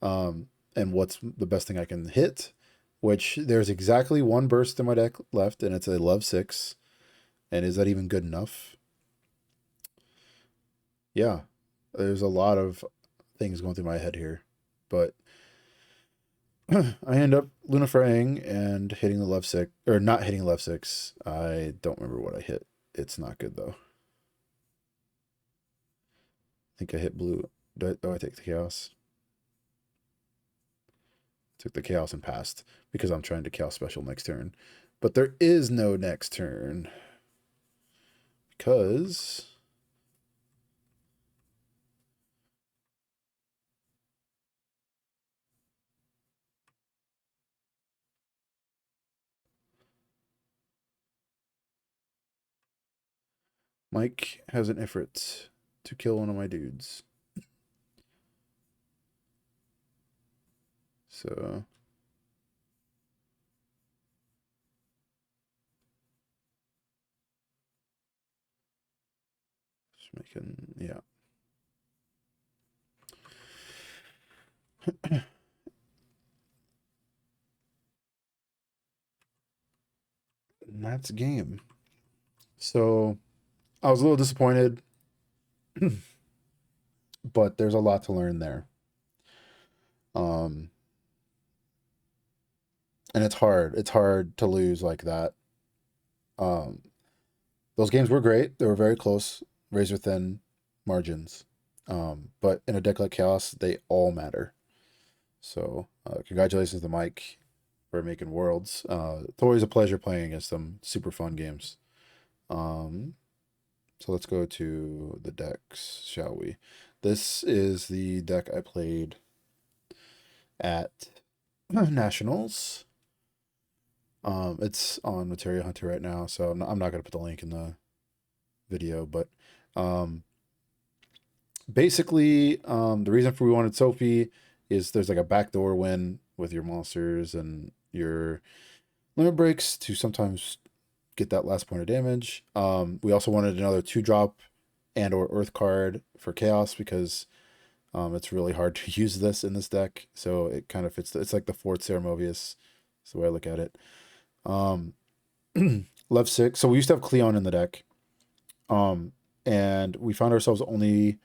And what's the best thing I can hit? Which there's exactly one burst in my deck left, and it's a Love 6. And is that even good enough? Yeah, there's a lot of things going through my head here, but I end up Luna Fraying and hitting the Love 6, or not hitting Love 6. I don't remember what I hit. It's not good though. I think I hit blue. Oh, I take the Chaos. Took the Chaos and passed because I'm trying to Chaos Special next turn. But there is no next turn because Mike has an Ifrit to kill one of my dudes. So just making, yeah. And that's game. So I was a little disappointed, but there's a lot to learn there. Um, and it's hard. It's hard to lose like that. Um, those games were great. They were very close, razor thin margins. But in a deck like Chaos, they all matter. So congratulations to Mike for making Worlds. It's always a pleasure playing against them. Super fun games. Um, so let's go to the decks, shall we? This is the deck I played at Nationals. It's on Materia Hunter right now, so I'm not gonna put the link in the video, but um, basically, the reason for we wanted Sophie is there's like a backdoor win with your monsters and your limit breaks to sometimes get that last point of damage. We also wanted another 2-drop and or Earth card for Chaos because it's really hard to use this in this deck, so it kind of fits. It's like the fourth Ceremovius. That's the way I look at it. Um, Love 6. So we used to have Cleon in the deck. And we found ourselves only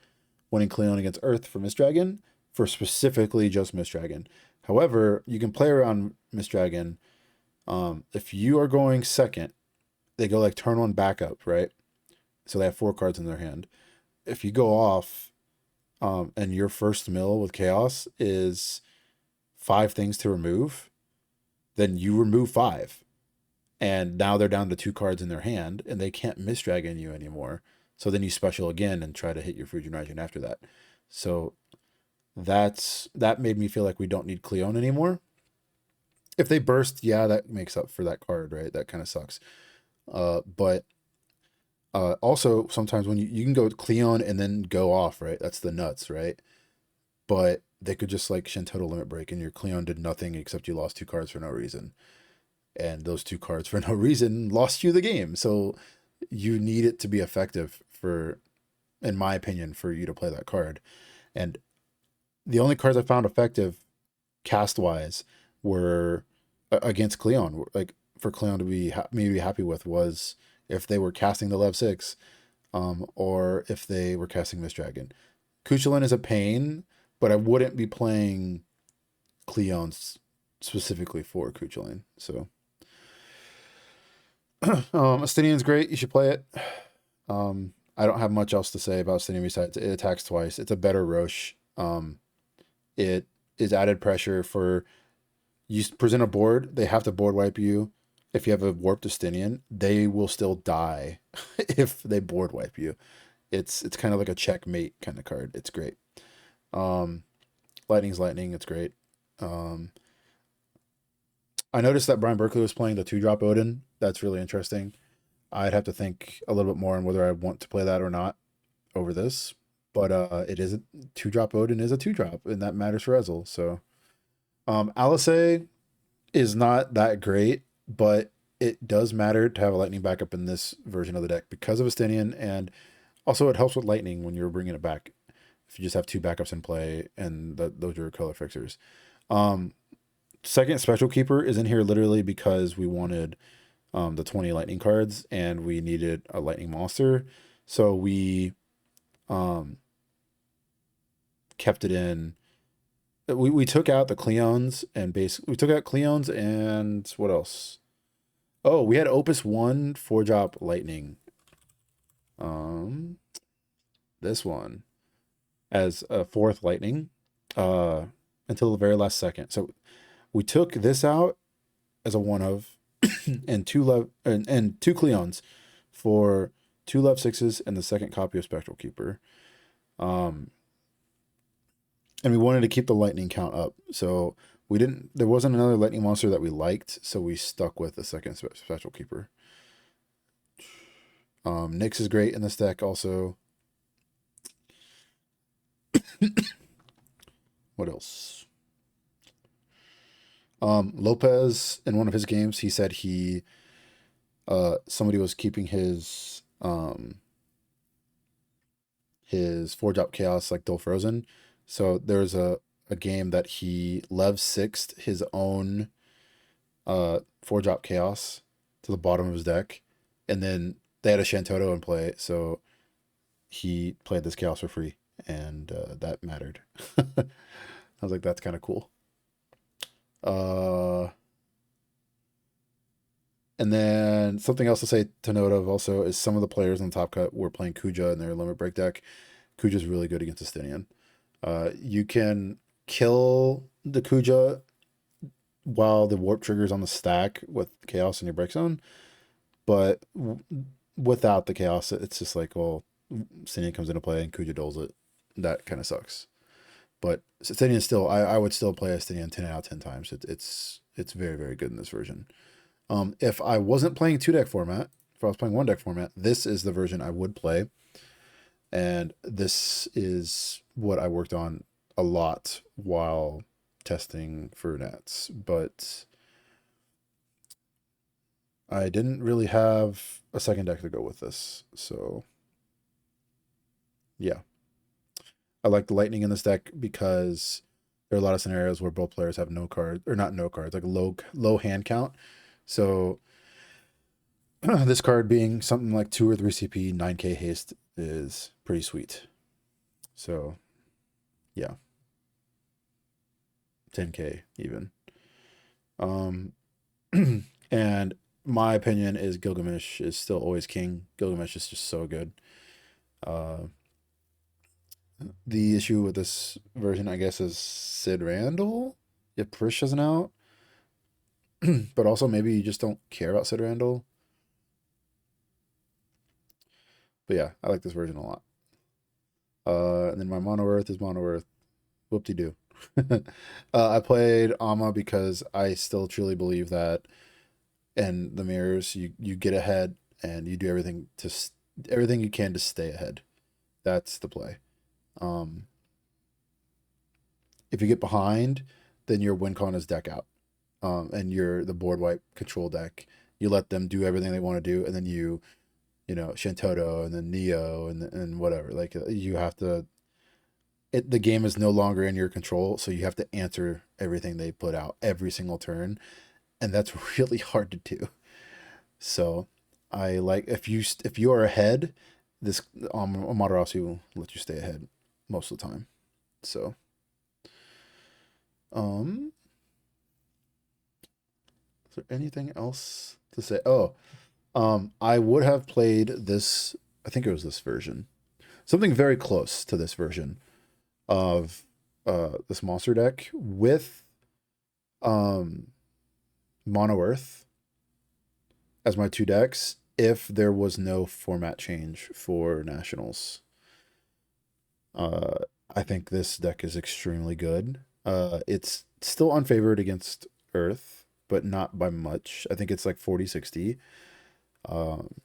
winning Cleon against Earth for Mist Dragon, for specifically just Mist Dragon. However, you can play around Mist Dragon. If you are going second, they go like turn 1 backup, right? So they have 4 cards in their hand. If you go off, and your first mill with Chaos is 5 things to remove, then you remove 5. And now they're down to 2 cards in their hand, and they can't Mist Dragon you anymore. So then you special again and try to hit your Fusion Rising after that. So that made me feel like we don't need Cleon anymore. If they burst, yeah, that makes up for that card, right? That kind of sucks. But also sometimes when you can go with Cleon and then go off, right? That's the nuts, right? But they could just like Shin Total Limit Break and your Cleon did nothing except you lost 2 cards for no reason. And those 2 cards for no reason lost you the game. So you need it to be effective for, in my opinion, for you to play that card. And the only cards I found effective cast wise were against Cleon. Like for Cleon to be maybe happy with was if they were casting the Lev 6, or if they were casting Mist Dragon. Kuchelin is a pain, but I wouldn't be playing Cleons specifically for Kuchelin. So Astinian's great. You should play it. I don't have much else to say about Astinian besides it attacks twice. It's a better Roche. It is added pressure for you present a board, they have to board wipe you. If you have a warped Astinian, they will still die if they board wipe you. It's kind of like a checkmate kind of card. It's great. Um, Lightning's lightning. It's great. Um, I noticed that Brian Berkeley was playing the 2-drop Odin. That's really interesting. I'd have to think a little bit more on whether I want to play that or not over this. But it is a 2-drop Odin is a 2-drop, and that matters for Ezel. So Alice is not that great, but it does matter to have a lightning backup in this version of the deck because of Astinian, and also it helps with lightning when you're bringing it back. If you just have 2 backups in play, and those are color fixers. Second Special Keeper is in here literally because we wanted the 20 lightning cards, and we needed a lightning monster, so we kept it in. We took out the Cleons and basically we took out Cleons and what else? Oh, we had Opus 1 4-drop lightning. This one as a 4th lightning until the very last second. So we took this out as a 1 of and 2 Cleons for 2 Lev 6s and the second copy of Spectral Keeper. And we wanted to keep the lightning count up. So there wasn't another lightning monster that we liked, so we stuck with the second Special Keeper. Nyx is great in this deck also. What else? Lopez, in one of his games, he said somebody was keeping his 4-drop chaos like dual frozen. So there's a game that he Lev 6'd his own 4-drop chaos to the bottom of his deck, and then they had a Shantoto in play, so he played this chaos for free, and that mattered. I was like, that's kind of cool. And then something else to say to note of also is some of the players in the top cut were playing Kuja in their limit break deck. Kuja's really good against Astinian. You can kill the Kuja while the warp triggers on the stack with chaos in your break zone, but without the chaos, it's just like, well, Astinian comes into play and Kuja doles it. That kind of sucks. But Astinian still, I would still play Astinian 10 out of 10 times. It's very, very good in this version. If I wasn't playing 2-deck format, if I was playing 1-deck format, this is the version I would play. And this is what I worked on a lot while testing for Nats. But I didn't really have a second deck to go with this. So, yeah. I like the lightning in this deck because there are a lot of scenarios where both players have no cards, or not no cards, like a low hand count. So this card being something like 2 or 3 CP, 9k haste is pretty sweet. So yeah, 10k even. And my opinion is Gilgamesh is still always king. Gilgamesh is just so good. The issue with this version, I guess, is Sid Randall. If Prish isn't out, but also maybe you just don't care about Sid Randall. But yeah, I like this version a lot. And then my Mono Earth is Mono Earth. Whoop-de-doo. I played Amma because I still truly believe that in the mirrors, you get ahead and you do everything you can to stay ahead. That's the play. If you get behind, then your win con is deck out. And you're the board wipe control deck. You let them do everything they want to do, and then you know, Shantoto and then Neo and whatever. Like you have to the game is no longer in your control, so you have to answer everything they put out every single turn, and that's really hard to do. So I like if you are ahead, this Amaterasu will let you stay ahead most of the time. So um, is there anything else to say? Oh, I would have played this. I think it was this version, something very close to this version of this monster deck with um Mono Earth as my two decks if there was no format change for Nationals. Uh, I think this deck is extremely good. It's still unfavored against Earth, but not by much. I think it's like 40-60. Um,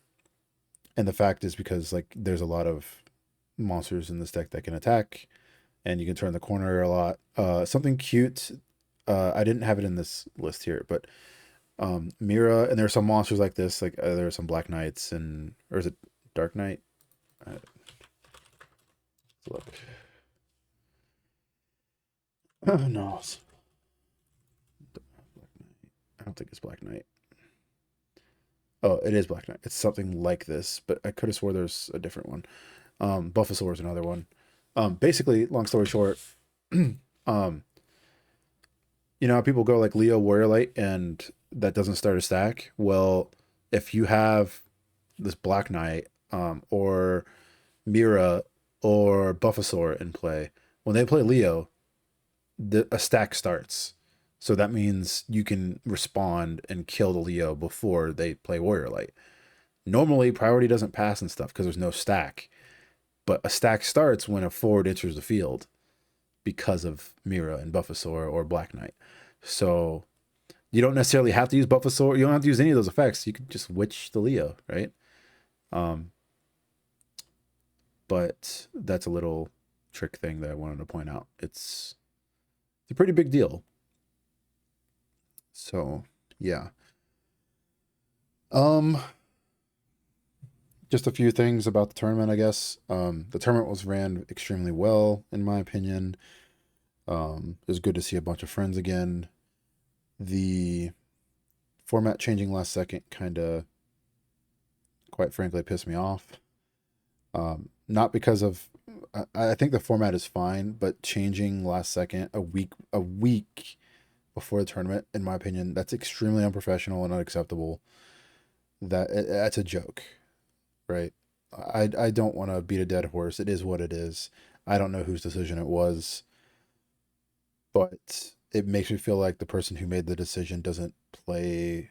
and the fact is because like there's a lot of monsters in this deck that can attack, and you can turn the corner a lot. Something cute. I didn't have it in this list here, but Mira, and there are some monsters like this. Like there are some Black Knights and or is it Dark Knight? Let's look. Oh no, I don't think it's Black Knight. Oh, it is Black Knight. It's something like this, but I could have swore there's a different one. Buffalosaur is another one. Basically, long story short, um, you know how people go like Leo Warrior Light and that doesn't start a stack? Well, if you have this Black Knight, or Mira or Buffalosaur in play, when they play Leo, a stack starts. So that means you can respond and kill the Leo before they play Warrior Light. Normally, priority doesn't pass and stuff because there's no stack, but a stack starts when a forward enters the field because of Mira and Buffalosaur or Black Knight. So you don't necessarily have to use Buffalosaur. You don't have to use any of those effects. You can just witch the Leo, right? Um, but that's a little trick thing that I wanted to point out. It's a pretty big deal. So yeah. Um, just a few things about the tournament, I guess. The tournament was ran extremely well, in my opinion. It was good to see a bunch of friends again. The format changing last second kind of, quite frankly, pissed me off. Not because of, I think the format is fine, but changing last second, a week before the tournament, in my opinion, that's extremely unprofessional and unacceptable. That's a joke, right? I don't want to beat a dead horse. It is what it is. I don't know whose decision it was, but it makes me feel like the person who made the decision doesn't play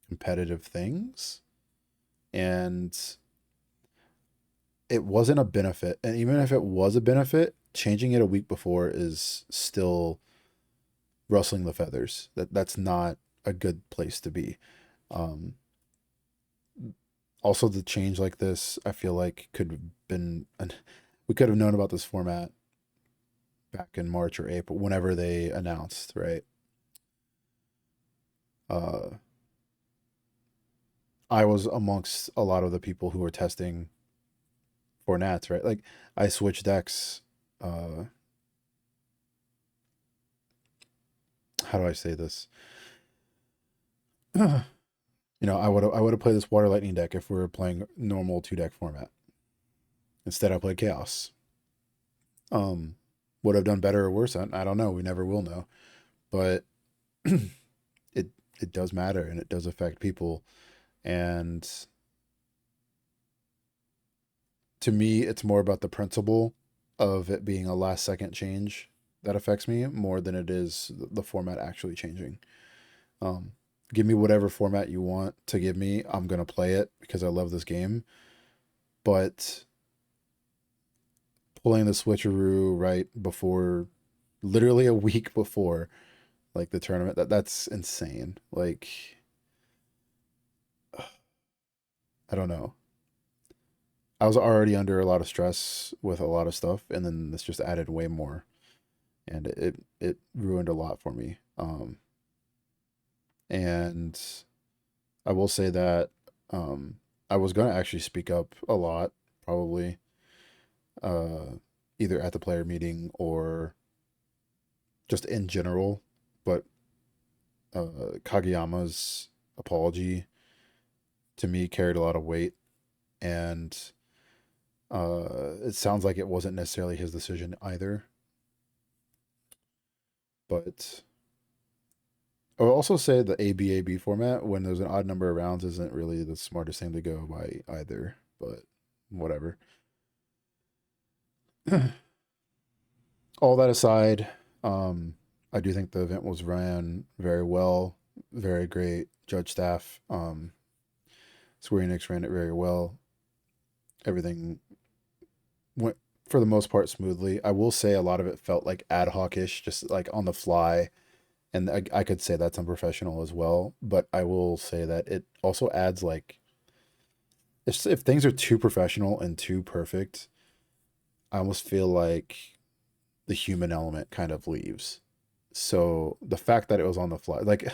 competitive things, and it wasn't a benefit. And even if it was a benefit, changing it a week before is still rustling the feathers. That's not a good place to be. Um, Also, the change like this, I feel like could have been, we could have known about this format back in March or April, whenever they announced, right? Uh, I was amongst a lot of the people who were testing for Nats, right? Like I switched decks. Uh, how do I say this? I would have played this Water Lightning deck if we were playing normal two deck format. Instead, I played Chaos. Um, would have done better or worse. I don't know. We never will know. But it it does matter and it does affect people. And to me, it's more about the principle of it being a last second change that affects me more than it is the format actually changing. Um, Give me whatever format you want to give me. I'm gonna play it because I love this game. But pulling the switcheroo right before, literally a week before, like the tournament, that's insane. Like I don't know. I was already under a lot of stress with a lot of stuff, and then this just added way more, and it ruined a lot for me. And I will say that I was gonna actually speak up a lot, probably, uh, either at the player meeting or just in general. But Kageyama's apology to me carried a lot of weight, and it sounds like it wasn't necessarily his decision either. But I will also say the ABAB format, when there's an odd number of rounds, isn't really the smartest thing to go by either. But whatever. All that aside, I do think the event was ran very well, very great judge staff. Square Enix ran it very well. Everything went for the most part smoothly. I will say a lot of it felt like ad hoc-ish, just like on the fly, and I could say that's unprofessional as well. But I will say that it also adds like if things are too professional and too perfect, I almost feel like the human element kind of leaves. So the fact that it was on the fly, like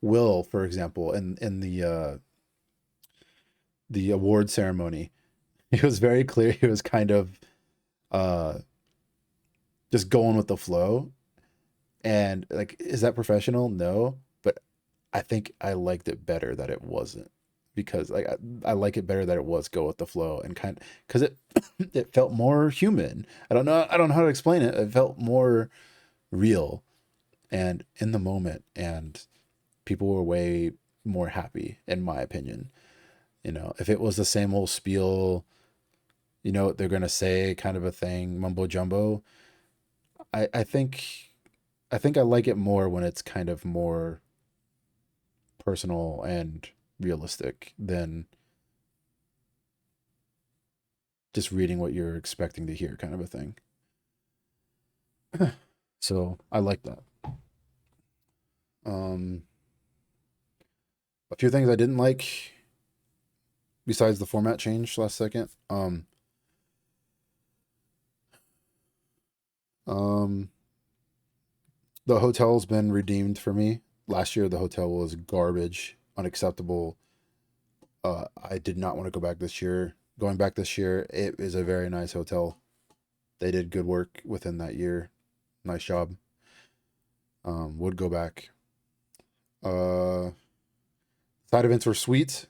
Will, for example, in the award ceremony, it was very clear he was kind of uh just going with the flow. And like, is that professional? No, but I think I liked it better that it wasn't, because like I like it better that it was go with the flow and kind because it it felt more human. I don't know how to explain it. It felt more real and in the moment, and people were way more happy, in my opinion. If it was the same old spiel, what they're gonna say kind of a thing, mumbo jumbo, I think I like it more when it's kind of more personal and realistic than just reading what you're expecting to hear kind of a thing. So I like that. Um, a few things I didn't like besides the format change last second. Um, the hotel's been redeemed for me. Last year the hotel was garbage, unacceptable. I did not want to go back this year. Going back this year, it is a very nice hotel. They did good work within that year. Nice job. Would go back. Uh, Side events were sweet.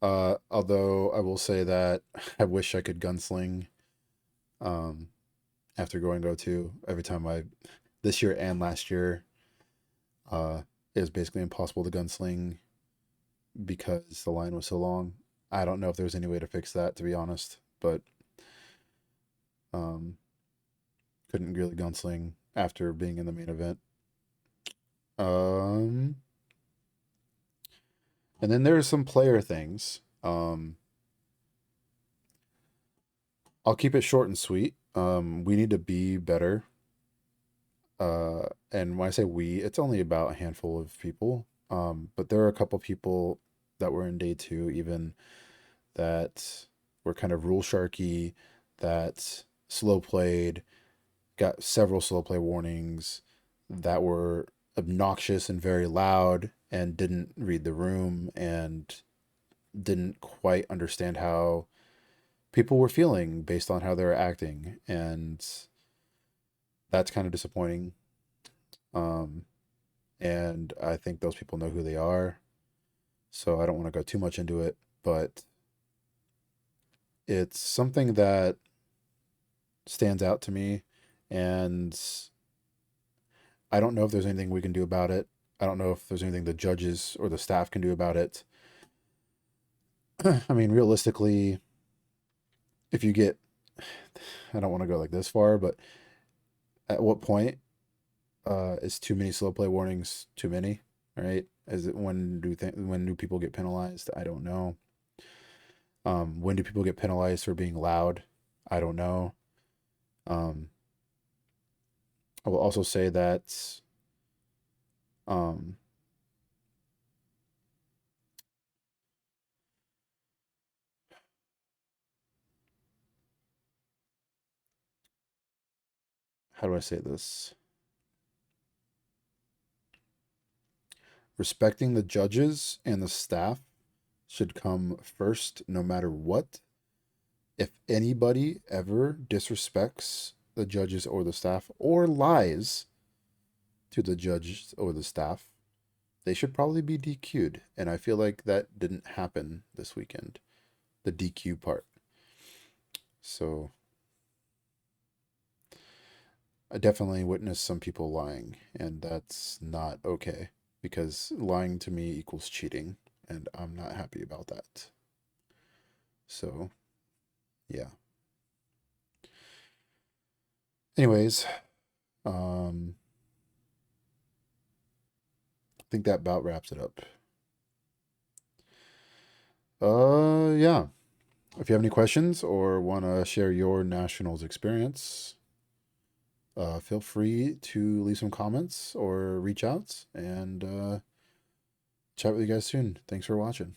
Although I will say that I wish I could gunsling. Um, After going go to every time I this year and last year, it was basically impossible to gunsling because the line was so long. I don't know if there's any way to fix that, to be honest, but um, couldn't really gunsling after being in the main event. Um, and then there's some player things. I'll keep it short and sweet. We need to be better. And when I say we, it's only about a handful of people. But there are a couple people that were in day two, even that were kind of rule sharky, that slow played, got several slow play warnings, that were obnoxious and very loud, and didn't read the room and didn't quite understand how people were feeling based on how they were acting. And that's kind of disappointing. Um, and I think those people know who they are. So I don't want to go too much into it, but it's something that stands out to me, and I don't know if there's anything we can do about it. I don't know if there's anything the judges or the staff can do about it. I mean, realistically, if you get, I don't want to go like this far, but at what point is too many slow play warnings too many? Right? Is it when do people get penalized? I don't know. When do people get penalized for being loud? I don't know. Um, I will also say that um, how do I say this? Respecting the judges and the staff should come first, no matter what. If anybody ever disrespects the judges or the staff or lies to the judges or the staff, they should probably be DQ'd. And I feel like that didn't happen this weekend, the DQ part. So I definitely witnessed some people lying, and that's not okay because lying to me equals cheating, and I'm not happy about that. So, yeah. Anyways, I think that about wraps it up. Yeah. If you have any questions or want to share your nationals experience, feel free to leave some comments or reach out and chat with you guys soon. Thanks for watching.